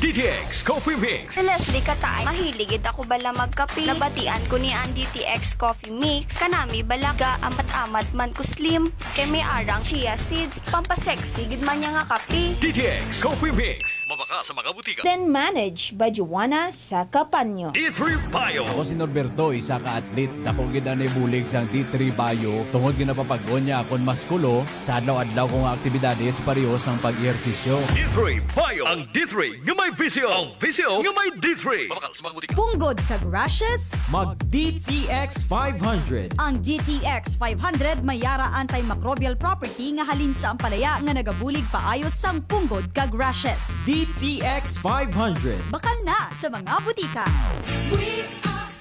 DTX Coffee Mix.
Si Leslie Katay, mahiligid ako bala magkape. Nabatian ko ni ang DTX Coffee Mix. Kanami balaga, amat-amat man ko slim. Kay may arang chia seeds, pampasexy, gid man niya nga kape.
DTX Coffee Mix. Mabaka sa mga butika.
Then manage by Joanna Sacapanyo.
D3 Bio.
Ako si Norberto, isa ka atlet. Ako gid na bulig sang D3 Bio. Tungod gid napapagod niya akon maskulo sa adlaw-adlaw kong aktibidades parehas ang pag-ehersisyo.
D3 Bio. Ang D3 nga may visio. Ang visio nga may D3. Mabakal sa mga butika.
Punggod kag rashes?
Mag DTX 500.
Ang DTX 500 mayara antimicrobial property nga halin sa ampalaya nga nagabulig paayos sang punggod kag rashes.
DTX 500.
Bakal na sa mga butika.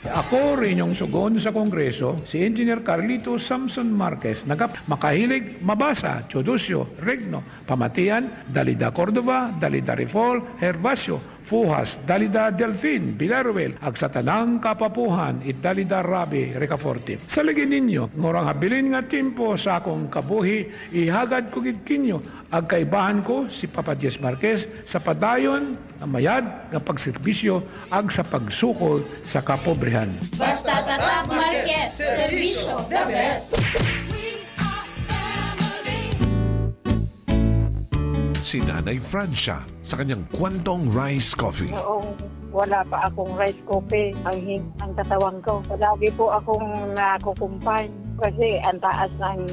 Ako rin yung sugon sa Kongreso, si Engineer Carlito Samson Marquez, makahilig mabasa, Chodusyo, Regno, Pamatian, Dalida Cordova, Dalida Rifol, Herbacio, Fuhas, Dalida Delfin, Bilaruel, ag sa tanang kapapuhan, it Dalida Rabi, Recaforte. Sa lagi ninyo, ngorang habilin nga timpo sa akong kabuhi, ihagad ko gitkinyo, ag kaibahan ko si Papa Diaz Marquez sa padayon na mayad nga pagserbisyo ag sa pagsukol sa kapobrehan.
Basta tatak Marquez, serbisyo the best.
Si Nanay Francia sa kanyang Kwantong Rice Coffee.
Noong wala pa akong rice coffee, ang katawan ko. Lagi po akong nakukumpay kasi ang taas ng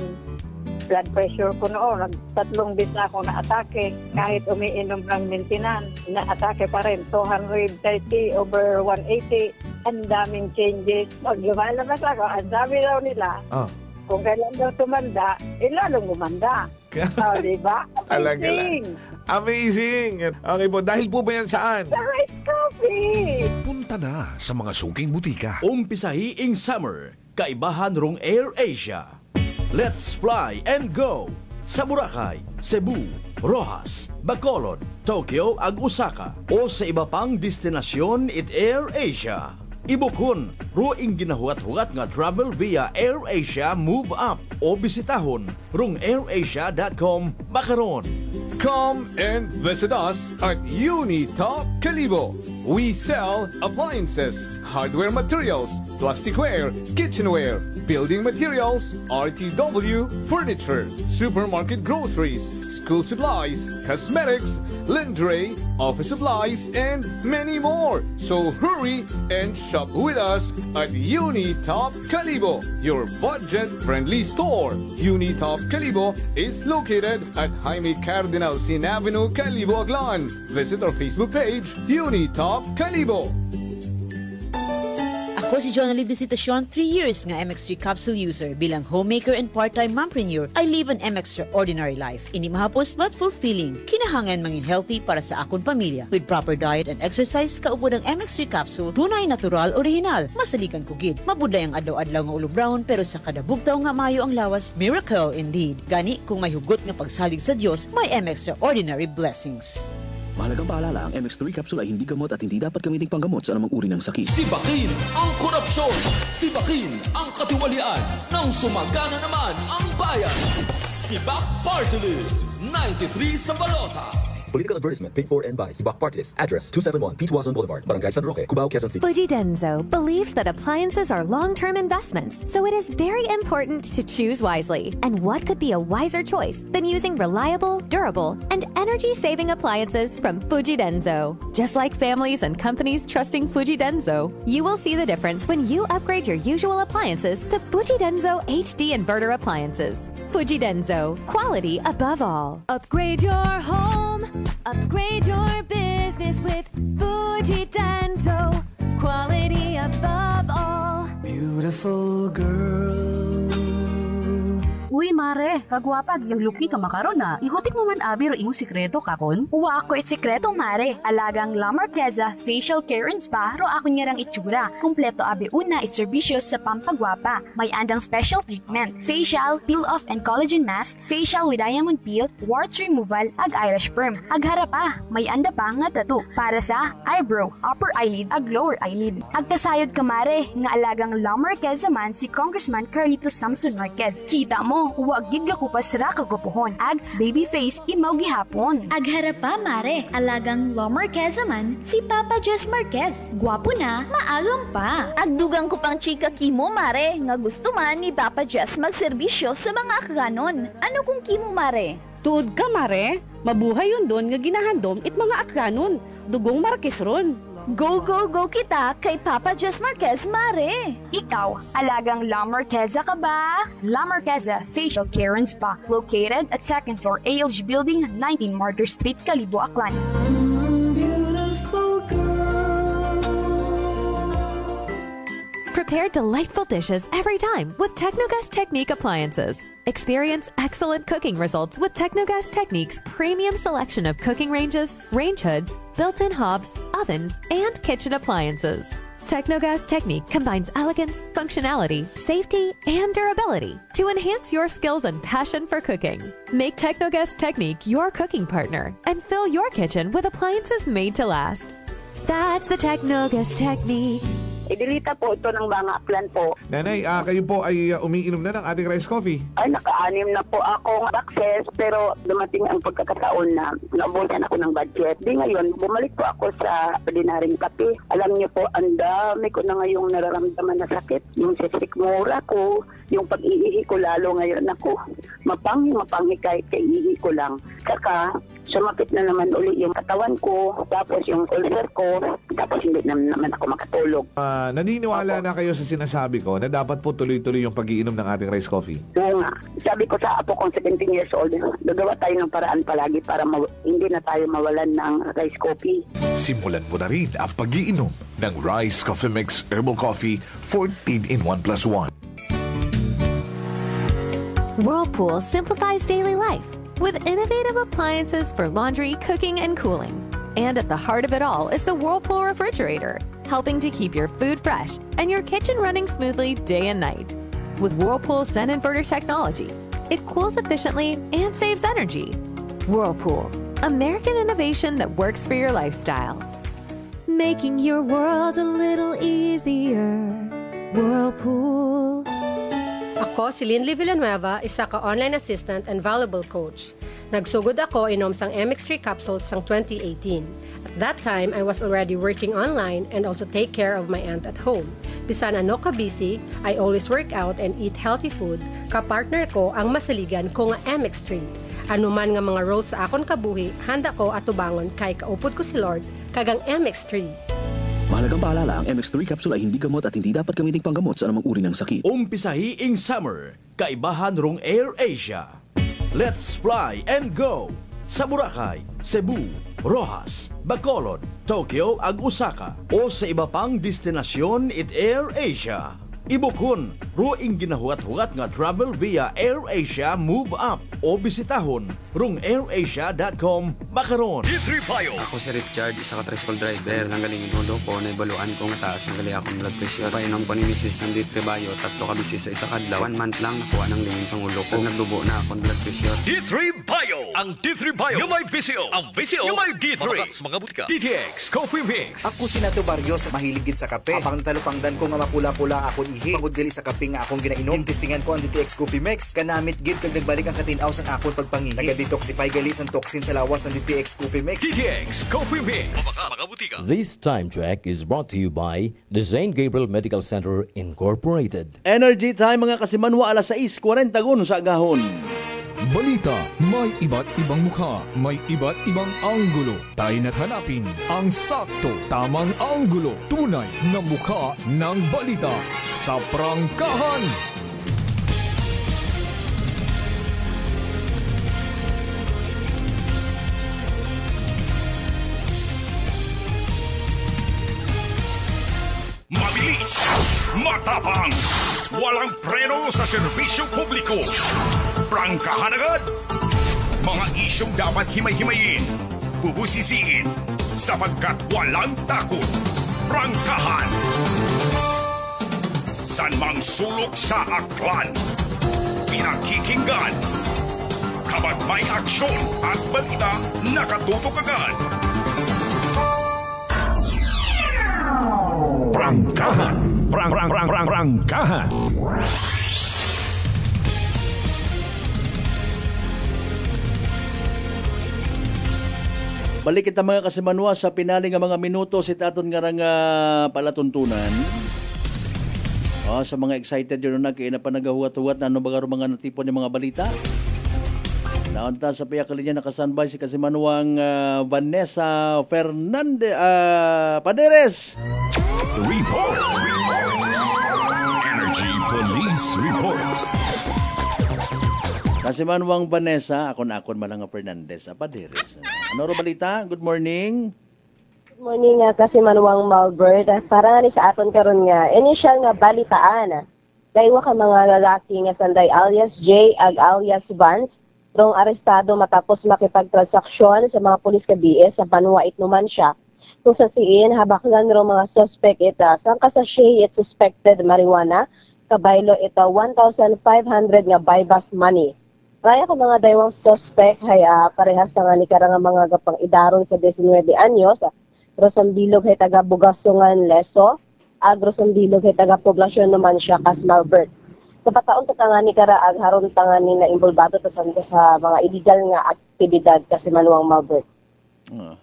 blood pressure ko noon. 3 beses na ako na-atake. Kahit umiinom ng maintenance, na-atake pa rin. 230/180. Ang daming changes. Pag lumalabas ako, ang sabi daw nila, kung kailan daw tumanda, lalong gumanda. Diba? Amazing!
Amazing! Okay po, dahil po ba yan saan?
Sa rice coffee!
Punta na sa mga suking butika.
Umpisahiing summer, kaibahan rong Air Asia. Let's fly and go! Sa Boracay, Cebu, Rojas, Bacolod, Tokyo ag Osaka o sa iba pang destinasyon it Air Asia. Ibukon, ruing ginahuat-huat nga travel via Air Asia Move Up o bisitahon rong airasia.com makaron.
Come and visit us at Unitop Calibo. We sell appliances, hardware materials, plasticware, kitchenware, building materials, RTW, furniture, supermarket groceries, school supplies, cosmetics, lingerie, office supplies, and many more. So hurry and shop with us at Unitop Calibo, your budget-friendly store. Unitop Calibo is located at Jaime Cardinal Sin Avenue, Calibo, Aglan. Visit our Facebook page, Unitop Calibo.
Ako si John Visitacion, 3 years nga MX3 capsule user. Bilang homemaker and part-time mompreneur, I live an extraordinary life. Hindi mahapos but fulfilling. Kinahangan mangin healthy para sa akong pamilya. With proper diet and exercise, kaupod ang MX3 capsule, tunay, natural, original. Masaligan kugid. Mabuday ang adlaw-adlaw nga ulo brown, pero sa kada bugtaw nga mayo ang lawas, miracle indeed. Gani, kung may hugot nga pagsalig sa Diyos, may extraordinary blessings.
Mahalagang paalala, ang MX3 capsule ay hindi gamot at hindi dapat gamiting panggamot sa anumang uri ng sakit.
Sibakin ang korupsyon! Sibakin ang katiwalian ng sumagana naman ang bayan! Sibak Party List 93 sa balota!
Political advertisement paid for and by Sibak Party List. Address 271 Pitwazon Boulevard, Barangay San Roque, Cubao, Quezon City.
Fujidenzo believes that appliances are long-term investments, so it is very important to choose wisely. And what could be a wiser choice than using reliable, durable, and energy-saving appliances from Fujidenzo? Just like families and companies trusting Fujidenzo, you will see the difference when you upgrade your usual appliances to Fujidenzo HD inverter appliances. Fujidenzo, quality above all. Upgrade your home, upgrade your business with Fujidenzo, quality above all.
Beautiful girl.
Uy, mare, kagwapag yung luki ka makaron na. Ihutik mo man abi ro imong sikreto kakon.
Uwa ako sikreto, mare. Alagang La Marqueza Facial Care and Spa ro ako niyarang itsura. Kompleto abi una iserbisyo sa pampagwapa. May andang special treatment, facial, peel-off and collagen mask, facial with diamond peel, warts removal, ag eyelash perm. Ag harapa, may anda pa nga tattoo para sa eyebrow, upper eyelid, ag lower eyelid. Ag kasayod ka, mare, nga alagang La Marqueza man si Congressman Carlito Samson Marquez. Kita mo, huwag gid ko pa sira kagupuhon. Ag baby face imaw gihapon.
Ag harapa, mare, alagang La Marqueza man si Papa Jess Marquez. Gwapo na, maagam pa.
Ag dugang ko pang chika kimo, mare, nga gusto man ni Papa Jess magserbisyo sa mga akganon. Ano kung kimo, mare?
Tuod ka, mare. Mabuhay yun doon nga ginahandom it mga akganon. Dugong Marquez ron.
Go, go, go kita kay Papa Jess Marquez, mare!
Ikaw, alagang La Marqueza ka ba? La Marqueza Facial Care and Spa, located at 2nd floor ALG Building, 19 Martyr Street, Calibo, Aklan.
Prepare delightful dishes every time with Technogas Technique appliances. Experience excellent cooking results with Technogas Technique's premium selection of cooking ranges, range hoods, built-in hobs, ovens, and kitchen appliances. Technogas Technique combines elegance, functionality, safety, and durability to enhance your skills and passion for cooking. Make Technogas Technique your cooking partner and fill your kitchen with appliances made to last. That's the Technogas Technique.
Idilita po ito ng mga plan po.
Nanay, kayo po ay umiinom na ng ating rice coffee?
Ay, naka-anim na po akong access, pero dumating ang pagkakataon na naubusan ako ng budget. Di ngayon, bumalik po ako sa ordinaryong kape. Alam niyo po, ang dami ko na ngayong nararamdaman na sakit. Yung sisikmura ko, yung pag-iihi ko lalo ngayon ako. Mapanghi kahit kaiihi ko lang. Saka, sumakit na naman uli yung katawan ko, tapos yung ulcer ko, tapos hindi naman ako makatulog.
Naniniwala na kayo sa sinasabi ko na dapat po tuloy-tuloy yung pag-iinom ng ating rice coffee?
Oo nga. Sabi ko sa apo kong 17 years old, gagawa tayo ng paraan palagi para hindi na tayo mawalan ng rice coffee.
Simulan mo na rin ang pag-iinom ng Rice Coffee Mix Herbal Coffee 14 in 1+1.
Whirlpool simplifies daily life with innovative appliances for laundry, cooking, and cooling. And at the heart of it all is the Whirlpool refrigerator, helping to keep your food fresh and your kitchen running smoothly day and night. With Whirlpool Zen Inverter technology, it cools efficiently and saves energy. Whirlpool, American innovation that works for your lifestyle. Making your world a little easier. Whirlpool.
Ako si Linley Villanueva, isa ka online assistant and valuable coach. Nagsugod ako inom sang MX3 capsules sang 2018. At that time, I was already working online and also take care of my aunt at home. Bisan ano ka busy, I always work out and eat healthy food. Kapartner ko ang masaligan ko nga MX3. Ano man nga mga roles sa akon kabuhi, handa ko atubangon kay kaupod ko si Lord kagang MX3.
Mahalagang paalala, ang MX3 capsule ay hindi gamot at hindi dapat gamiting panggamot sa anumang uri ng sakit.
Umpisahiing summer, kaibahan rong Air Asia. Let's fly and go sa Boracay, Cebu, Rojas, Bacolod, Tokyo ag Osaka o sa iba pang destinasyon it Air Asia. Ibukon, ruing ginahuat-huat nga travel via Air Asia Move Up o bisitahon rung airasia.com bakaron.
Ako si Richard, isa ka tricycle driver. Nanggaling inulo ko, naibaluan ko nga taas ng gali akong blood pressure. Painom ko ni Mrs. Sandit Rebayo, 3 ka bisis sa isa kadlaw. 1 month lang nakuha ng lingin sa ulo ko. Naglubo na akong blood pressure.
D3 Bio. Ang D3 Bio yung may VCO. Ang VCO yung may D3. Mga butika. DTX Coffee Mix.
Ako si Nato Barrios, mahiligid sa kape. Apang talupangdan ko nga mapula-pula akong ihi. Pagod gali sa kape nga akong ginainom. Tintistingan ko ang DTX Coffee Mix. Kanamit gid kag nagbalik ang katinaw sang akong pagpangihi. Naga-detoxify gali sang toxin sa lawas ng DTX Coffee Mix.
DTX Coffee Mix. Mga butika.
This time check is brought to you by the St. Gabriel Medical Center Incorporated.
Energy time mga kasimanwa, alas 6:40 sa agahon.
Balita, may iba't ibang mukha, may iba't ibang anggulo. Tayo na't hanapin ang sakto, tamang anggulo, tunay na mukha ng balita sa prangkahan.
Mabilis, matapang, walang preno sa serbisyo publiko. Prangkahan agad. Mga isyong dapat himay-himayin, bubusisiin, sapagkat walang takot. Prangkahan. San mang sulok sa aklan, pinakikinggan. Kapag may aksyon at balita, nakatutok agad. Prangkahan. Prangkahan.
Balik kita mga kasimanwa sa pinali nga mga minuto si aton nga nga palatuntunan. Sa mga excited yun na kaya na pa nagahuwat-huwat na ano ba mga natipon yung mga balita. Naunta sa piyakali niya nakasanbay si kasimanwang Vanessa Fernandez Paderes.
Report. Energy Police Report.
Kasimanwang Vanessa, akon malanga Fernandez Paderes. Ano ro balita? Good morning.
Good morning kasimanwang Malbert. Para nga sa aton karon nga initial nga balitaan. Daywa ka mga lalaki nga sanday alias J ag alias Vance rong arestado matapos makipagtransaksyon sa mga pulis KBS sa Banwa Itnuman siya. Kung sa siin, habaklan ro mga suspect ita. Sang kasashay it suspected marijuana, kabaylo ita 1,500 nga buy bust money. Kaya ko mga daywang suspect hay parehas na nga ni karang mga gapang idaron sa 19 anyos. Rosambilog hay taga Bugasungan Leso, Rosambilog hay taga Poblasyon naman siya kas Malbert. Kapataon ta nga ni karaag haron ta nga ni na involvado ta sa mga illegal nga aktibidad kasi manuang Malbert.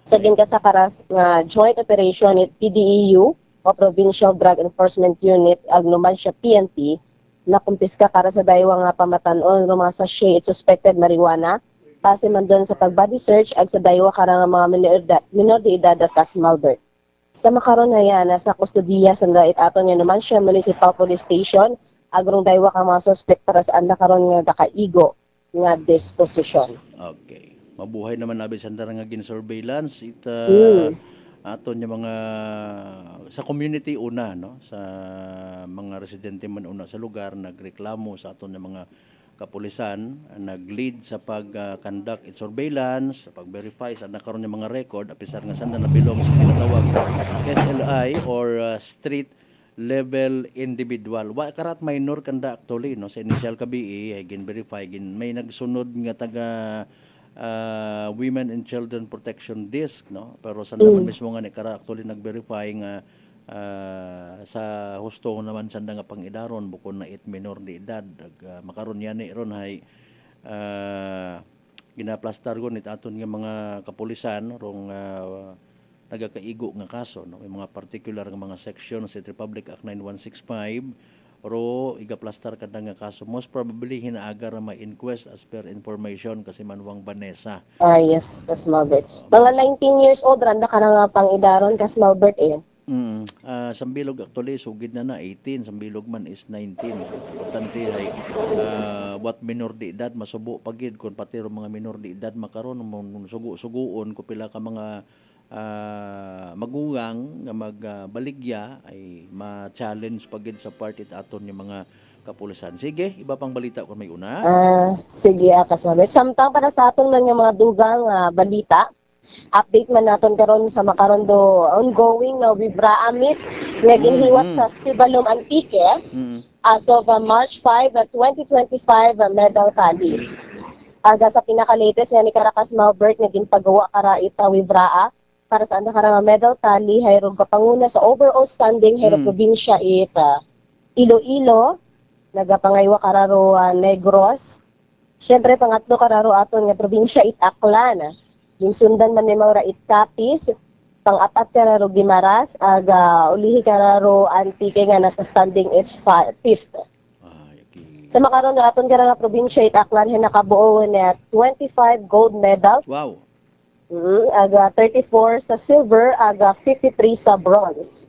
Sagin ka sa karas nga joint operation it PDEU o Provincial Drug Enforcement Unit agnuman siya PNP na kumpiska para sa daywa nga pamatanon ng mga sachet suspected marijuana kasi man doon sa pag-body search ag sa daywa karang mga minor de edad at kas Malbert. Sa makaron na yan, sa kustodiya sa dait aton nga naman siya Municipal Police Station agrong daywa ka mga suspect para sa anda karon nga kakaigo nga disposition.
Okay. Mabuhay naman nabi sa nga gin-surveillance aton yung mga sa community una no sa mga residente man una sa lugar nagreklamo sa aton yung mga kapulisan nag-lead sa pag-conduct surveillance sa pag-verify sa nakaroon yung mga record apisar nga sanda na bilong sa tinatawag SLI or street level individual wa karat minor kanda actually no sa initial kabi gin verify gin may nagsunod nga taga Women and Children Protection Desk no pero sa naman mismo nga ni kara actually nag-verify nga sa husto naman sanda nga pangidaron bukod na it minor de edad makaron yan ni ron hay ginaplastar ko nit aton nga mga kapulisan rong nagakaigo nga kaso no may mga particular nga mga section sa Republic Act 9165 ro igaplastar kada nga kaso most probably hinaagar na ma-inquest as per information kasi manwang Vanessa.
Yes, kas Malbert. Mga 19 years old randa ka na nga pangidaron kas Malbert
Sambilog actually sugid na 18, sambilog man is 19. Importante ay what minor de edad masubo pagid kun pati ro mga minor de edad makaron sugo-suguon ko pila ka mga magugang nga magbaligya ay ma-challenge pagid sa part it aton yung mga kapulisan. Sige, iba pang balita kung may una.
Sige, kas Malbert. Samtang para sa aton lang yung mga dugang balita. Update man naton karon sa makaron do ongoing na Vibra Amit nga ginhiwat sa Sibalom Antique as of March 5, 2025 medal tally. Aga sa pinaka-latest nga ni Caracas Malbert nga ginpagawa kara ita Wibraa para sa anda kara nga medal tally hayro kapanguna sa overall standing hayro probinsya ita Iloilo, nagapangaywa kararo Negros. Siyempre pangatlo kararo aton nga probinsya it Aklan. Ginsundan man ni Maura it Capiz, pang-apat kararo Guimaras, aga ulihi kararo Antique nga nasa standing it's 5th. Sa makaroon na aton nga probinsya it Aklan nakabuo na 25 gold medals.
Wow.
Aga 34 sa silver, aga 53 sa bronze.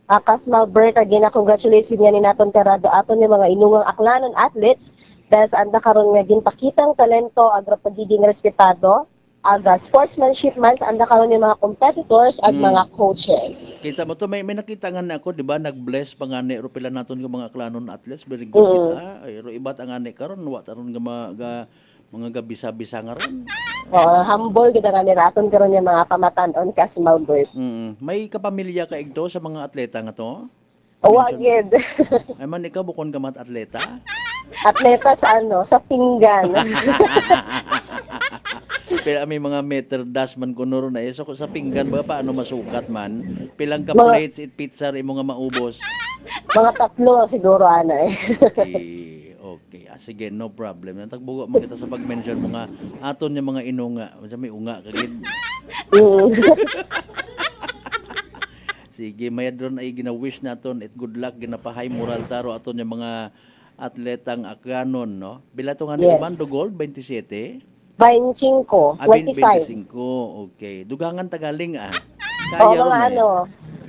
Akas Malbert gina-congratulate niya ni naton karado aton yung mga inungang Aklanon athletes dahil sa anda karon nga ginpakitang talento agra pagiging respetado, aga sportsmanship man sa anda karon yung mga competitors at mga coaches.
Kita mo to may nakita nga nako, di ba, nag-bless pa nga ni ro pila naton nga mga Aklanon athletes, very good kita. Ay ro ibat ang ani karon wa taron nga mga gabisa-bisa nga ron.
Humble kita nga ni raton karon yung mga pamatan-on kas Malbert.
May kapamilya ka igto sa mga atleta nga to?
Wagid.
Ay man ikaw bukon ka mat atleta?
Atleta sa sa pinggan.
Pero may mga meter dash man kuno na so sa pinggan ba paano masukat man? Pilang ka plates it pizza imo nga maubos?
Mga 3 siguro ana
Okay, sige, no problem. Natagbugo mo kita sa pag-mention mga aton yung mga inunga. Sa may unga kagid. Sige, may adron ay gina-wish naton it good luck ginapahay moral taro aton yung mga atletang Aklanon, no? Bila to nga ni Bando Gold 27.
25, 25.
Okay. Dugangan tagaling
Kaya mga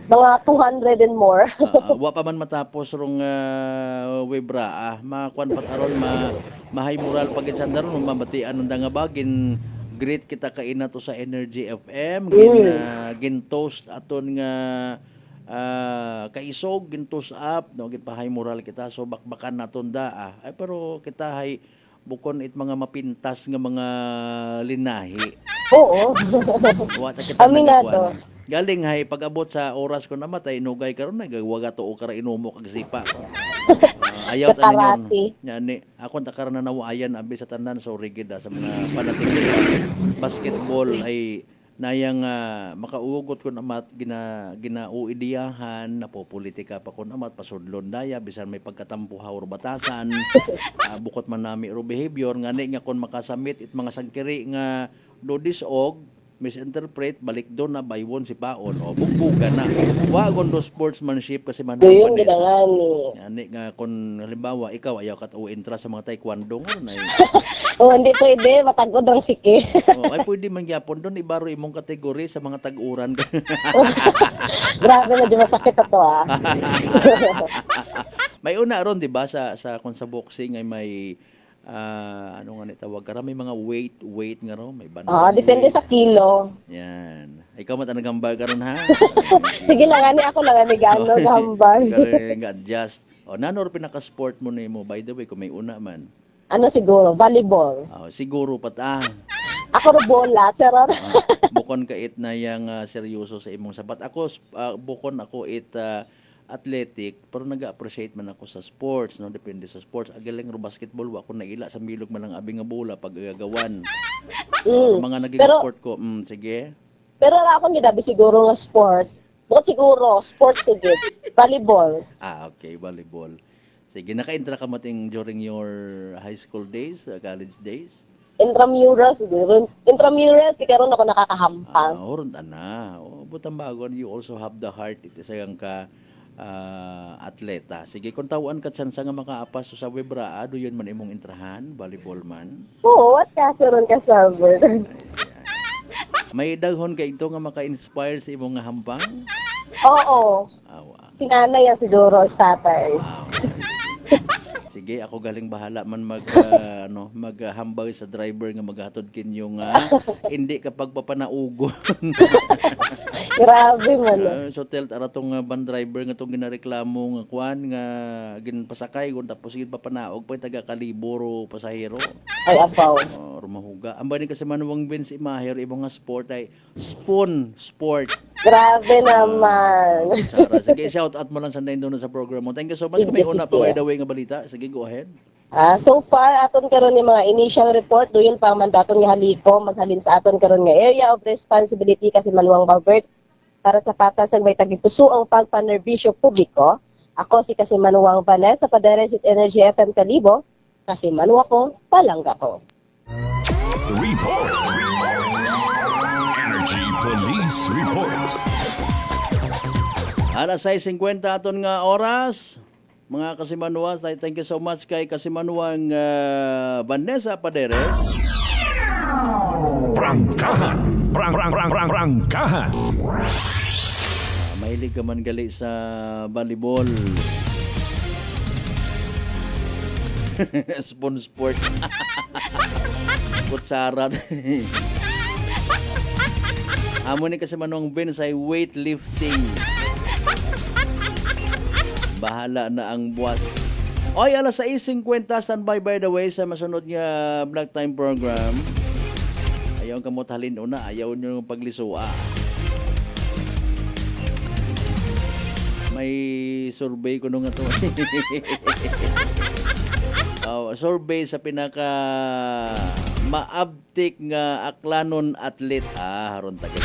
mga 200 and more.
Wa pa man matapos rong Webra makuan pat aron mahay moral pagit sandaron mamatian unda nga bagin great kita kaina to sa Energy FM gin toast aton nga kaisog gin toast up no gin pahay moral kita so bakbakan naton da ay pero kita hay bukon it mga mapintas nga mga linahi.
Oo.
Wa ta kita aminado. Galing hay pag-abot sa oras ko namatay inugay karon na gagwaga to o kara inumo kag sipa. Ayaw ta ninyo. Yani ako ta karon na nawayan abi sa tanan so rigid sa mga panatig sa basketball ay nayang makaugot ko namat ginauidiyahan na po politika pa kun amat pasudlon daya bisan may pagkatampuhaw or batasan bukod man nami ro behavior ngani nga kon makasamit it mga sangkiri nga dodisog misinterpret balik do na baywon si paon o bugbugan na wa gondo sportsmanship kasi man
yun gidangani
ani nga kon halimbawa ikaw ayaw kat o entra sa mga taekwondo ngayon ay
hindi pwede matagod ang siki
ay pwede man gyapon don ibaro imong kategori sa mga tag-uran.
Grabe na di masakit ato
May una ron di ba sa kon sa boxing ay may ano nga ni tawag kara may mga weight nga ro may banal.
Depende sa kilo.
Yan. Ikaw man nagambal karon ha.
Sige lang ani ako lang ani gano gambal.
Adjust. Nanor pinaka-sport mo nimo by the way kung may una man.
Ano siguro volleyball.
Siguro pat
Ako ro bola, charot.
Bukon ka it na yang seryoso sa imong sabat. Ako bukon ako it athletic pero nag-appreciate man ako sa sports no depende sa sports agaling ro basketball wa ko naila sa milog man lang abi nga bola pag gagawan mga naging sport ko sige
pero ra akong gidabi siguro nga sports bukod siguro sports gid volleyball
okay volleyball sige naka-intra ka mating during your high school days college days
intramurals siguro intramurals karon ako nakakahampang
oron ana butang bagon you also have the heart it isang ka atleta. Sige, kung tawaan ka sa nga makaapas sa Webra, yun man imong intrahan, volleyball man.
Oo, what kasaron ka Salbert?
May daghon ka ito nga maka-inspire sa imong nga hampang?
Oo. Si nanay siguro, sa tatay.
Sige, ako galing bahala man maghambal sa driver nga maghatod kinyong hindi kapag papanaugon.
Grabe man.
So tell ara tong van driver nga tong ginareklamo nga kuan nga ginpasakay kun tapos gid papanaog pa taga kaliboro pasahero.
Ay apaw.
Rumahuga. Amba ni kasi manuwang Vince Imaher ibang nga sport ay spoon sport.
Grabe naman.
Sige, shout out mo lang sa doon sa program mo. Thank you so much. Kung may una pa by the way nga balita, sige, go ahead.
So far, aton karon ni mga initial report, doon pa ang mandaton nga haliko, maghalin sa aton karon nga area of responsibility kasi Manuang Malbert para sa patas ang may tagipuso ang pagpanerbisyo publiko. Ako si kasi Manuang Vanessa, Paderes at Energy FM Kalibo, kasi Manuwa ko, palangga ko.
Report! Energy Police Report!
Alas 6:50 aton nga oras. Mga Kasimanwa, thank you so much kay Kasimanwang Vanessa Paderes.
Prangkahan! Prangkahan!
Mahilig ka man gali sa volleyball. Spoon sport. Kutsara. Amo ni Kasimanwang Vince ay weightlifting. Bahala na ang buwas. Oy, alas 6:50, standby by the way sa masunod nga Black Time program. Ayaw ka mo talin una, ayaw nyo paglisua. May survey ko nung ito. Survey sa pinaka maabtik nga aklanon athlete. Haron tagay.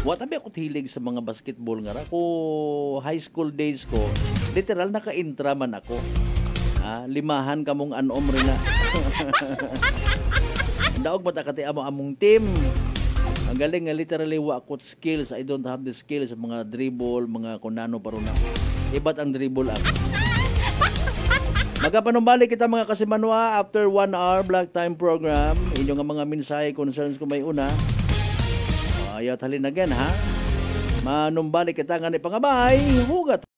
Watabi ako hilig sa mga basketball nga. Ako, high school days ko, literal naka-intra man ako. Limahan kamong anom rin na. Daog matakati among team. Ang galing nga literally wa ako skills. I don't have the skills sa mga dribble, mga kunano paro na. Iba't ang dribble ako. Magkapanumbalik kita mga Kasimanwa after 1 hour Black Time program. Inyong mga mensahe, concerns ko may una. Ayaw talin again ha. Manumbalik kita nga ni pangabay. Hugat.